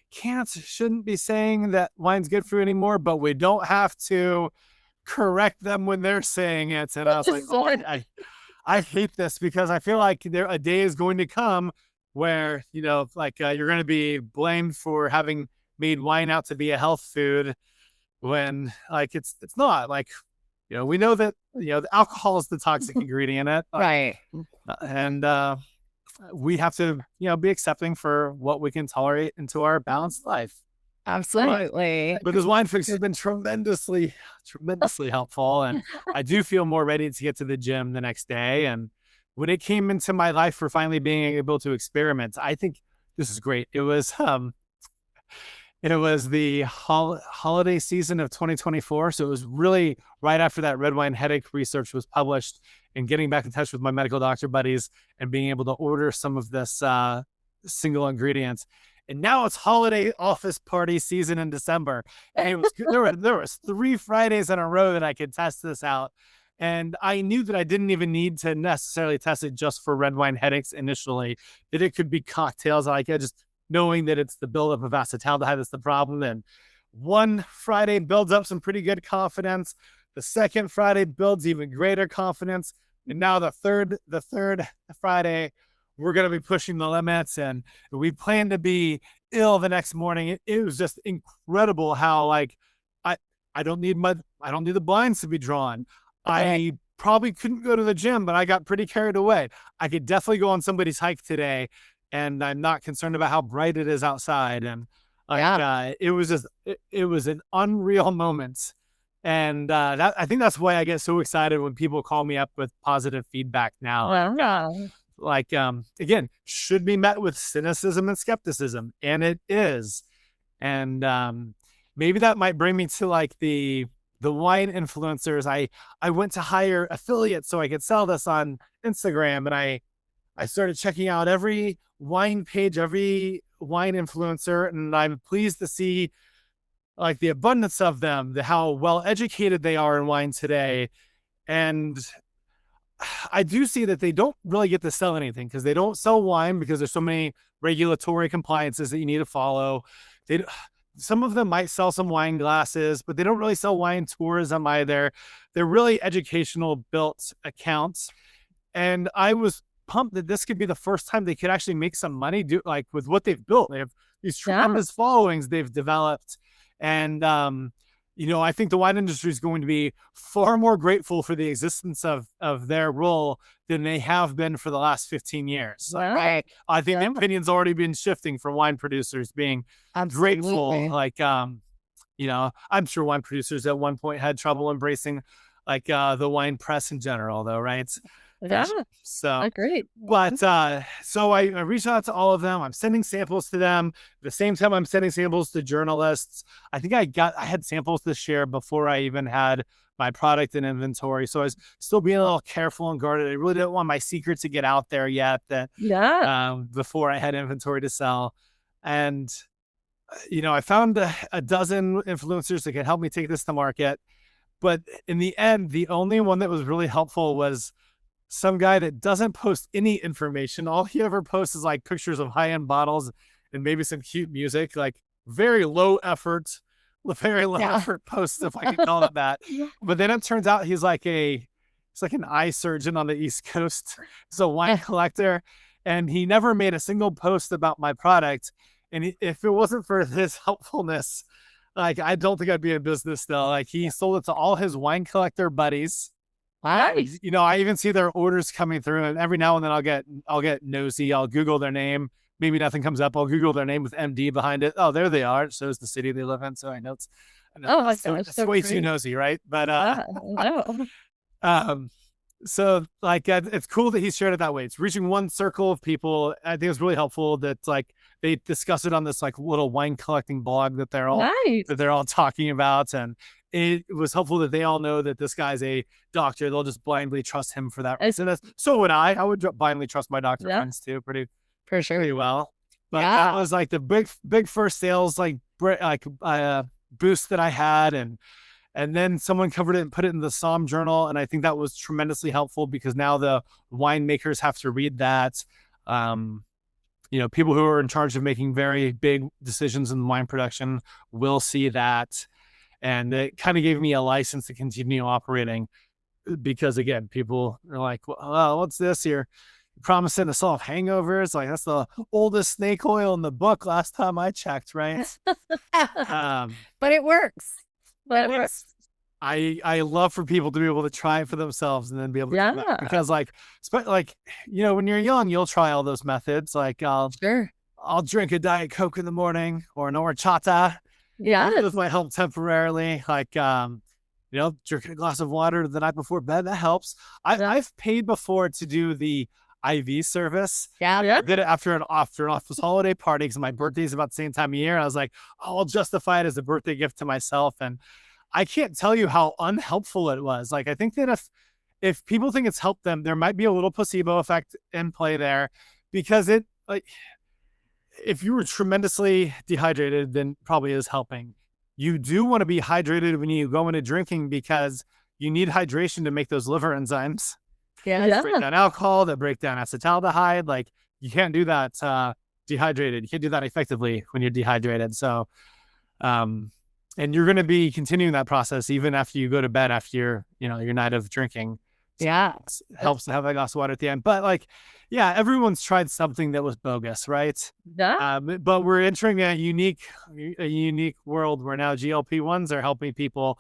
saying that wine's good for you anymore, but we don't have to correct them when they're saying it. And I was like, Lord, I hate this, because I feel like a day is going to come where, you're going to be blamed for having made wine out to be a health food when it's not. Like, we know that, the alcohol is the toxic ingredient in it. Right. And we have to, be accepting for what we can tolerate into our balanced life. Absolutely. But this wine fix has been tremendously helpful. And I do feel more ready to get to the gym the next day. And when it came into my life for finally being able to experiment, I think this is great. It was the holiday season of 2024. So it was really right after that red wine headache research was published, and getting back in touch with my medical doctor buddies and being able to order some of this single ingredients. And now it's holiday office party season in December. And it was there was 3 Fridays in a row that I could test this out. And I knew that I didn't even need to necessarily test it just for red wine headaches initially, that it could be cocktails. Like, just knowing that it's the buildup of acetaldehyde that's the problem. And one Friday builds up some pretty good confidence. The second Friday builds even greater confidence. And now the third Friday, we're going to be pushing the limits, and we plan to be ill the next morning. It was just incredible how, like, I don't need the blinds to be drawn. I probably couldn't go to the gym, but I got pretty carried away. I could definitely go on somebody's hike today, and I'm not concerned about how bright it is outside. And it was an unreal moment. And I think that's why I get so excited when people call me up with positive feedback now. Like, again, should be met with cynicism and skepticism, and it is. And maybe that might bring me to like the wine influencers. I went to hire affiliates so I could sell this on Instagram, and I started checking out every wine page, every wine influencer, and I'm pleased to see like the abundance of them, how well educated they are in wine today. And I do see that they don't really get to sell anything, because they don't sell wine because there's so many regulatory compliances that you need to follow. Some of them might sell some wine glasses, but they don't really sell wine tourism either. They're really educational built accounts. And I was pumped that this could be the first time they could actually make some money with what they've built. They have these tremendous followings they've developed. And, I think the wine industry is going to be far more grateful for the existence of their role than they have been for the last 15 years. Right. I think the opinion's already been shifting from wine producers being grateful. Like, I'm sure wine producers at one point had trouble embracing like the wine press in general, though, right? Yeah, So, great. but so I reached out to all of them. I'm sending samples to them. At the same time, I'm sending samples to journalists. I think I had samples to share before I even had my product in inventory. So I was still being a little careful and guarded. I really didn't want my secret to get out there yet that before I had inventory to sell. And I found a dozen influencers that could help me take this to market. But in the end, the only one that was really helpful was some guy that doesn't post any information. All he ever posts is like pictures of high-end bottles and maybe some cute music, like very low effort posts, if I can call it that. But then it turns out he's like an eye surgeon on the East Coast. He's a wine collector, and he never made a single post about my product. And if it wasn't for his helpfulness, like, I don't think I'd be in business still. Like, he sold it to all his wine collector buddies. Nice. I even see their orders coming through, and every now and then I'll get nosy. I'll Google their name. Maybe nothing comes up. I'll Google their name with MD behind it. Oh, there they are. It shows the city they live in. So I know it's way too nosy, right? But so like it's cool that he shared it that way. It's reaching one circle of people. I think it's really helpful that like they discuss it on this like little wine collecting blog that they're all talking about, and it was helpful that they all know that this guy's a doctor. They'll just blindly trust him for that reason. So would I. I would blindly trust my doctor friends too, pretty well. But that was like the big first sales boost that I had, and then someone covered it and put it in the Somm Journal, and I think that was tremendously helpful because now the winemakers have to read that. People who are in charge of making very big decisions in wine production will see that. And it kind of gave me a license to continue operating because, again, people are like, well, what's this here? You're promising to solve hangovers? Like, that's the oldest snake oil in the book last time I checked, right? But it works. I love for people to be able to try it for themselves and then be able to because when you're young, you'll try all those methods. Like I'll drink a Diet Coke in the morning or an horchata. This might help temporarily. Like, drinking a glass of water the night before bed, that helps. I've paid before to do the IV service. I did it after an office holiday party because my birthday's about the same time of year. I was like, I'll justify it as a birthday gift to myself. And I can't tell you how unhelpful it was. Like, I think that if people think it's helped them, there might be a little placebo effect in play there because if you were tremendously dehydrated, then probably is helping. You do want to be hydrated when you go into drinking because you need hydration to make those liver enzymes. That break down alcohol, that break down acetaldehyde. Like, you can't do that dehydrated. You can't do that effectively when you're dehydrated. So, and you're going to be continuing that process even after you go to bed after your night of drinking. So it helps to have a glass of water at the end. But everyone's tried something that was bogus, right? But we're entering a unique world where now GLP-1s are helping people,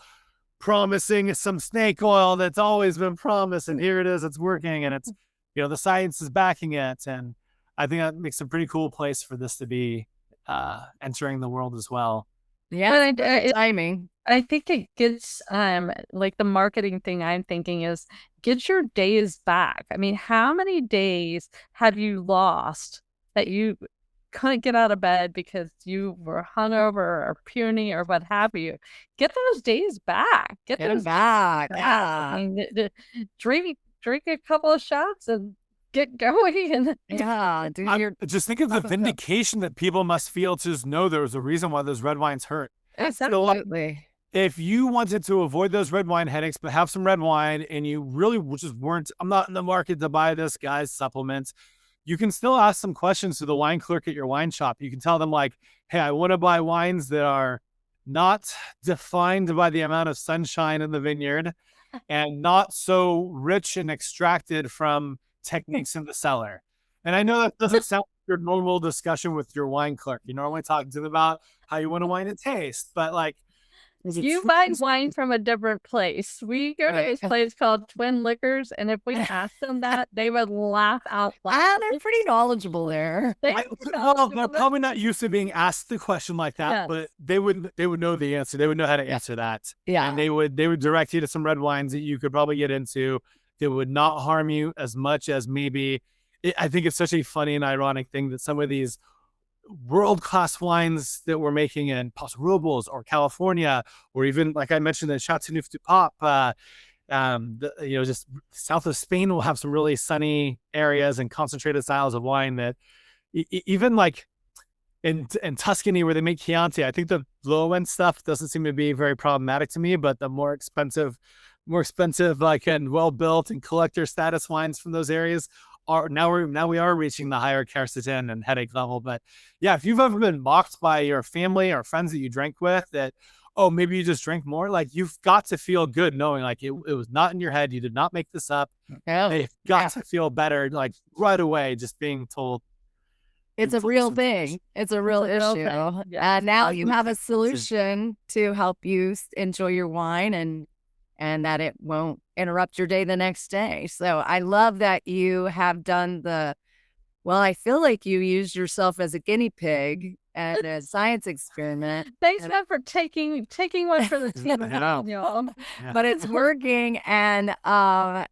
promising some snake oil that's always been promised, and here it is, it's working, and it's the science is backing it, and I think that makes a pretty cool place for this to be entering the world as well. But timing. I think it gets like the marketing thing I'm thinking is get your days back. I mean, how many days have you lost that you couldn't get out of bed because you were hungover or puny or what have you? Get those days back. Get them back. I mean, drink a couple of shots and get going. And just think of the vindication that people must feel to just know there was a reason why those red wines hurt. Absolutely. If you wanted to avoid those red wine headaches, but have some red wine, and you really just weren't, I'm not in the market to buy this guy's supplements, you can still ask some questions to the wine clerk at your wine shop. You can tell them like, hey, I want to buy wines that are not defined by the amount of sunshine in the vineyard and not so rich and extracted from techniques in the cellar. And I know that doesn't sound like your normal discussion with your wine clerk. You normally talk to them about how you want a wine to taste, but like, you buy wine from a different place. We go to this place called Twin Liquors, and if we asked them that, they would laugh out loud. They're pretty knowledgeable there. They're probably not used to being asked the question like that, but they would know the answer. They would know how to answer that. Yeah, and they would direct you to some red wines that you could probably get into that would not harm you as much as maybe. I think it's such a funny and ironic thing that some of these world-class wines that we're making in Paso Robles or California, or even like I mentioned, the Chateauneuf du Pape, just south of Spain will have some really sunny areas and concentrated styles of wine that even like in Tuscany where they make Chianti, I think the low end stuff doesn't seem to be very problematic to me, but the more expensive like and well built and collector status wines from those areas are now we are reaching the higher quercetin and headache level. But yeah, if you've ever been mocked by your family or friends that you drank with that, oh, maybe you just drank more, like you've got to feel good knowing like it was not in your head. You did not make this up. They've got to feel better like right away just being told. It's a real thing. It's a real issue. Yeah. Now you have a solution to help you enjoy your wine and that it won't interrupt your day the next day. So I love that you have done I feel like you used yourself as a guinea pig and a science experiment. Thanks, man, for taking one for the team. But it's working, and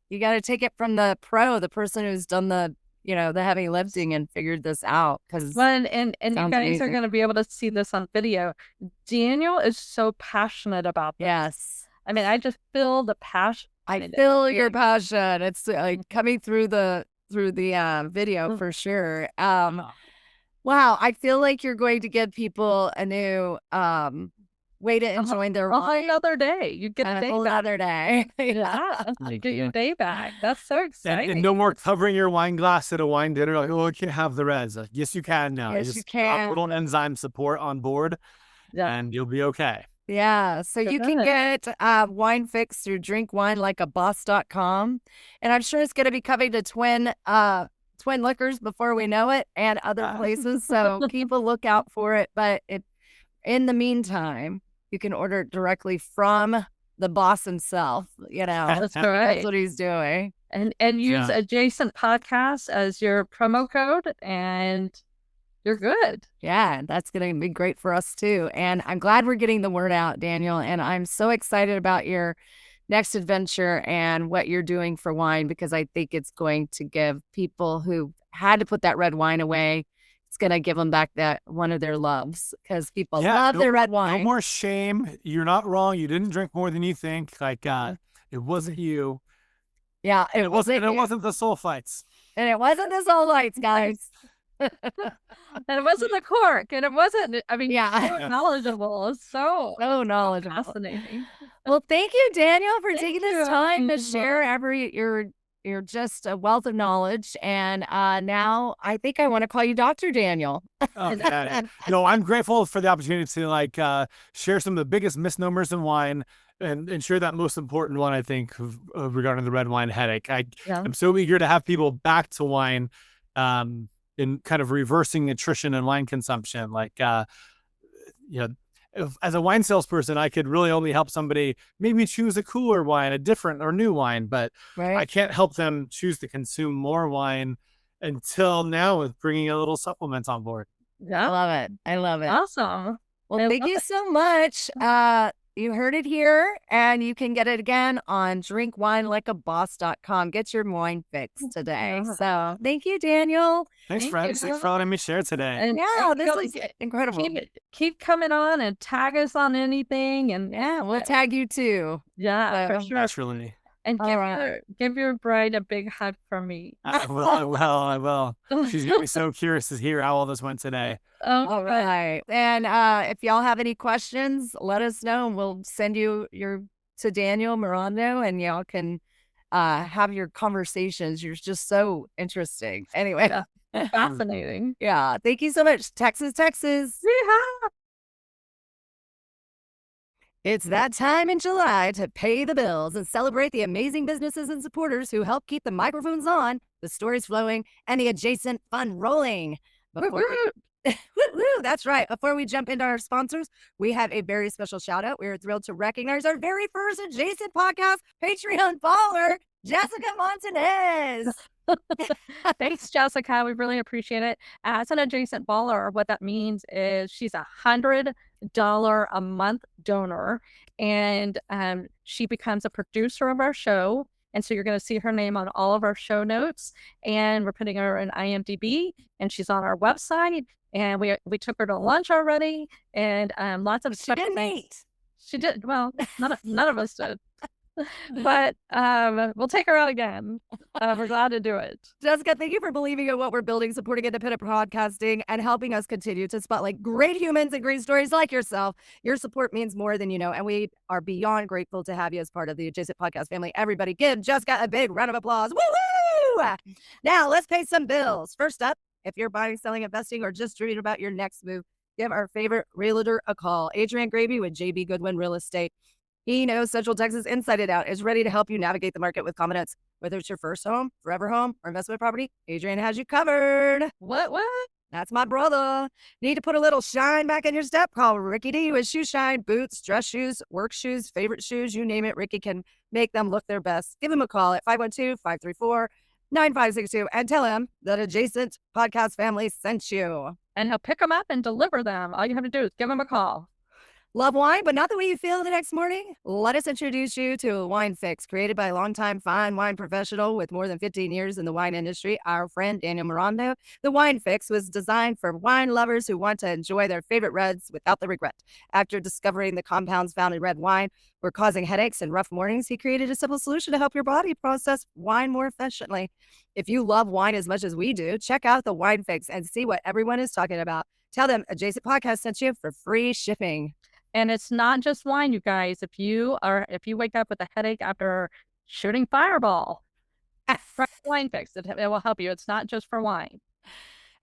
you got to take it from the person who's done the heavy lifting and figured this out. Because and you guys amazing. are going to be able to see this on video. Daniel is so passionate about this. Yes. I mean, I just feel the passion. I feel your passion. It's like coming through the video for sure. Wow, I feel like you're going to give people a new way to enjoy their wine. Another day. You get a day whole back. other day. Yeah, you get your day back. That's so exciting. And no more covering your wine glass at a wine dinner. Like, oh, I can't have the res. Like, yes, you can now. Yes, you can. Put on enzyme support on board, and you'll be okay. Yeah, so you can get wine fix through drinkwinelikeaboss.com. And I'm sure it's going to be coming to Twin Liquors before we know it and other places. So keep a lookout for it. But in the meantime, you can order it directly from the boss himself. That's right. That's what he's doing. And use Adjacent Podcast as your promo code and you're good. Yeah, that's going to be great for us too. And I'm glad we're getting the word out, Daniel. And I'm so excited about your next adventure and what you're doing for wine, because I think it's going to give people who had to put that red wine away, it's going to give them back that one of their loves, because people love their red wine. No more shame. You're not wrong. You didn't drink more than you think. Like, it wasn't you. Yeah. It wasn't the sulfites. And it wasn't the sulfites, guys. And it wasn't the cork, and it wasn't, so knowledgeable. So knowledgeable. Fascinating. Well, thank you, Daniel, for taking this time to share you're just a wealth of knowledge. And now I think I want to call you Dr. Daniel. I'm grateful for the opportunity to share some of the biggest misnomers in wine and share that most important one, I think, regarding the red wine headache. I'm so eager to have people back to wine. In kind of reversing nutrition and wine consumption. As a wine salesperson, I could really only help somebody maybe choose a cooler wine, a different or new wine, but I can't help them choose to consume more wine until now with bringing a little supplement on board. Yeah. I love it. Awesome. Well, thank you so much. You heard it here, and you can get it again on drinkwinelikeaboss.com. Get your wine fix today. So thank you, Daniel. Thanks for letting me share today. And this is incredible. Keep coming on and tag us on anything. And we'll tag you too. Yeah, for sure. Naturally. And give your bride a big hug from me. I will. She's going to be so curious to hear how all this went today. All right. And if y'all have any questions, let us know. We'll send you to Daniel Morando, and y'all can have your conversations. You're just so interesting. Anyway. Fascinating. Yeah. Thank you so much. Texas. Yeah. It's that time in July to pay the bills and celebrate the amazing businesses and supporters who help keep the microphones on, the stories flowing, and the adjacent fun rolling. That's right. Before we jump into our sponsors, we have a very special shout out. We are thrilled to recognize our very first Adjacent Podcast Patreon follower, Jessica Montanez. Thanks, Jessica. We really appreciate it. As an adjacent baller, what that means is she's $100 a month donor, and she becomes a producer of our show. And so you're going to see her name on all of our show notes, and we're putting her in IMDb, and she's on our website. And we took her to lunch already, and lots of She didn't eat. She did. Well, none of us did. But we'll take her out again. We're glad to do it. Jessica, thank you for believing in what we're building, supporting independent podcasting, and helping us continue to spotlight great humans and great stories like yourself. Your support means more than you know, and we are beyond grateful to have you as part of the Adjacent Podcast family. Everybody give Jessica a big round of applause. Woo-woo! Now, let's pay some bills. First up, if you're buying, selling, investing, or just dreaming about your next move, give our favorite realtor a call. Adrian Gravy with JB Goodwin Real Estate. He knows Central Texas inside and out, is ready to help you navigate the market with confidence. Whether it's your first home, forever home, or investment property, Adrian has you covered. What? That's my brother. Need to put a little shine back in your step? Call Ricky D with Shoe Shine, boots, dress shoes, work shoes, favorite shoes, you name it. Ricky can make them look their best. Give him a call at 512-534-9562 and tell him that Adjacent Podcast family sent you. And he'll pick them up and deliver them. All you have to do is give him a call. Love wine, but not the way you feel the next morning? Let us introduce you to a Wine Fix, created by a longtime fine wine professional with more than 15 years in the wine industry, our friend Daniel Morando. The Wine Fix was designed for wine lovers who want to enjoy their favorite reds without the regret. After discovering the compounds found in red wine were causing headaches and rough mornings, he created a simple solution to help your body process wine more efficiently. If you love wine as much as we do, check out the Wine Fix and see what everyone is talking about. Tell them Adjacent Podcast sent you for free shipping. And it's not just wine, you guys. If you wake up with a headache after shooting Fireball, try Wine Fix. It will help you. It's not just for wine.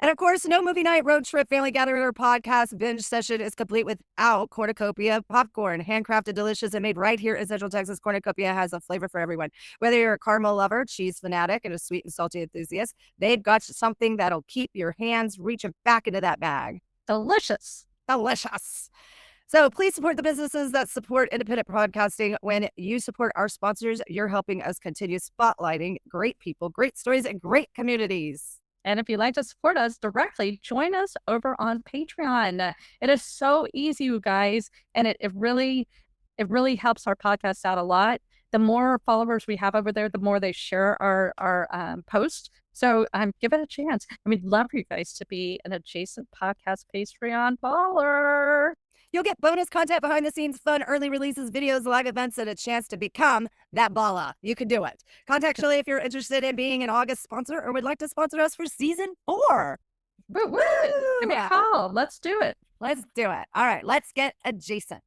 And of course, no movie night, road trip, family gathering, or podcast binge session is complete without Cornucopia popcorn. Handcrafted, delicious, and made right here in Central Texas, Cornucopia has a flavor for everyone. Whether you're a caramel lover, cheese fanatic, and a sweet and salty enthusiast, they've got something that'll keep your hands reaching back into that bag. Delicious. Delicious. So please support the businesses that support independent podcasting. When you support our sponsors, you're helping us continue spotlighting great people, great stories, and great communities. And if you'd like to support us directly, join us over on Patreon. It is so easy, you guys, and it really helps our podcast out a lot. The more followers we have over there, the more they share our post. So give it a chance. And we'd love for you guys to be an Adjacent Podcast Patreon follower. You'll get bonus content, behind the scenes fun, early releases, videos, live events, and a chance to become that balla. You can do it. Contact Shelly if you're interested in being an August sponsor or would like to sponsor us for season 4. Woo! Give me a call. Let's do it. Let's do it. All right, let's get adjacent.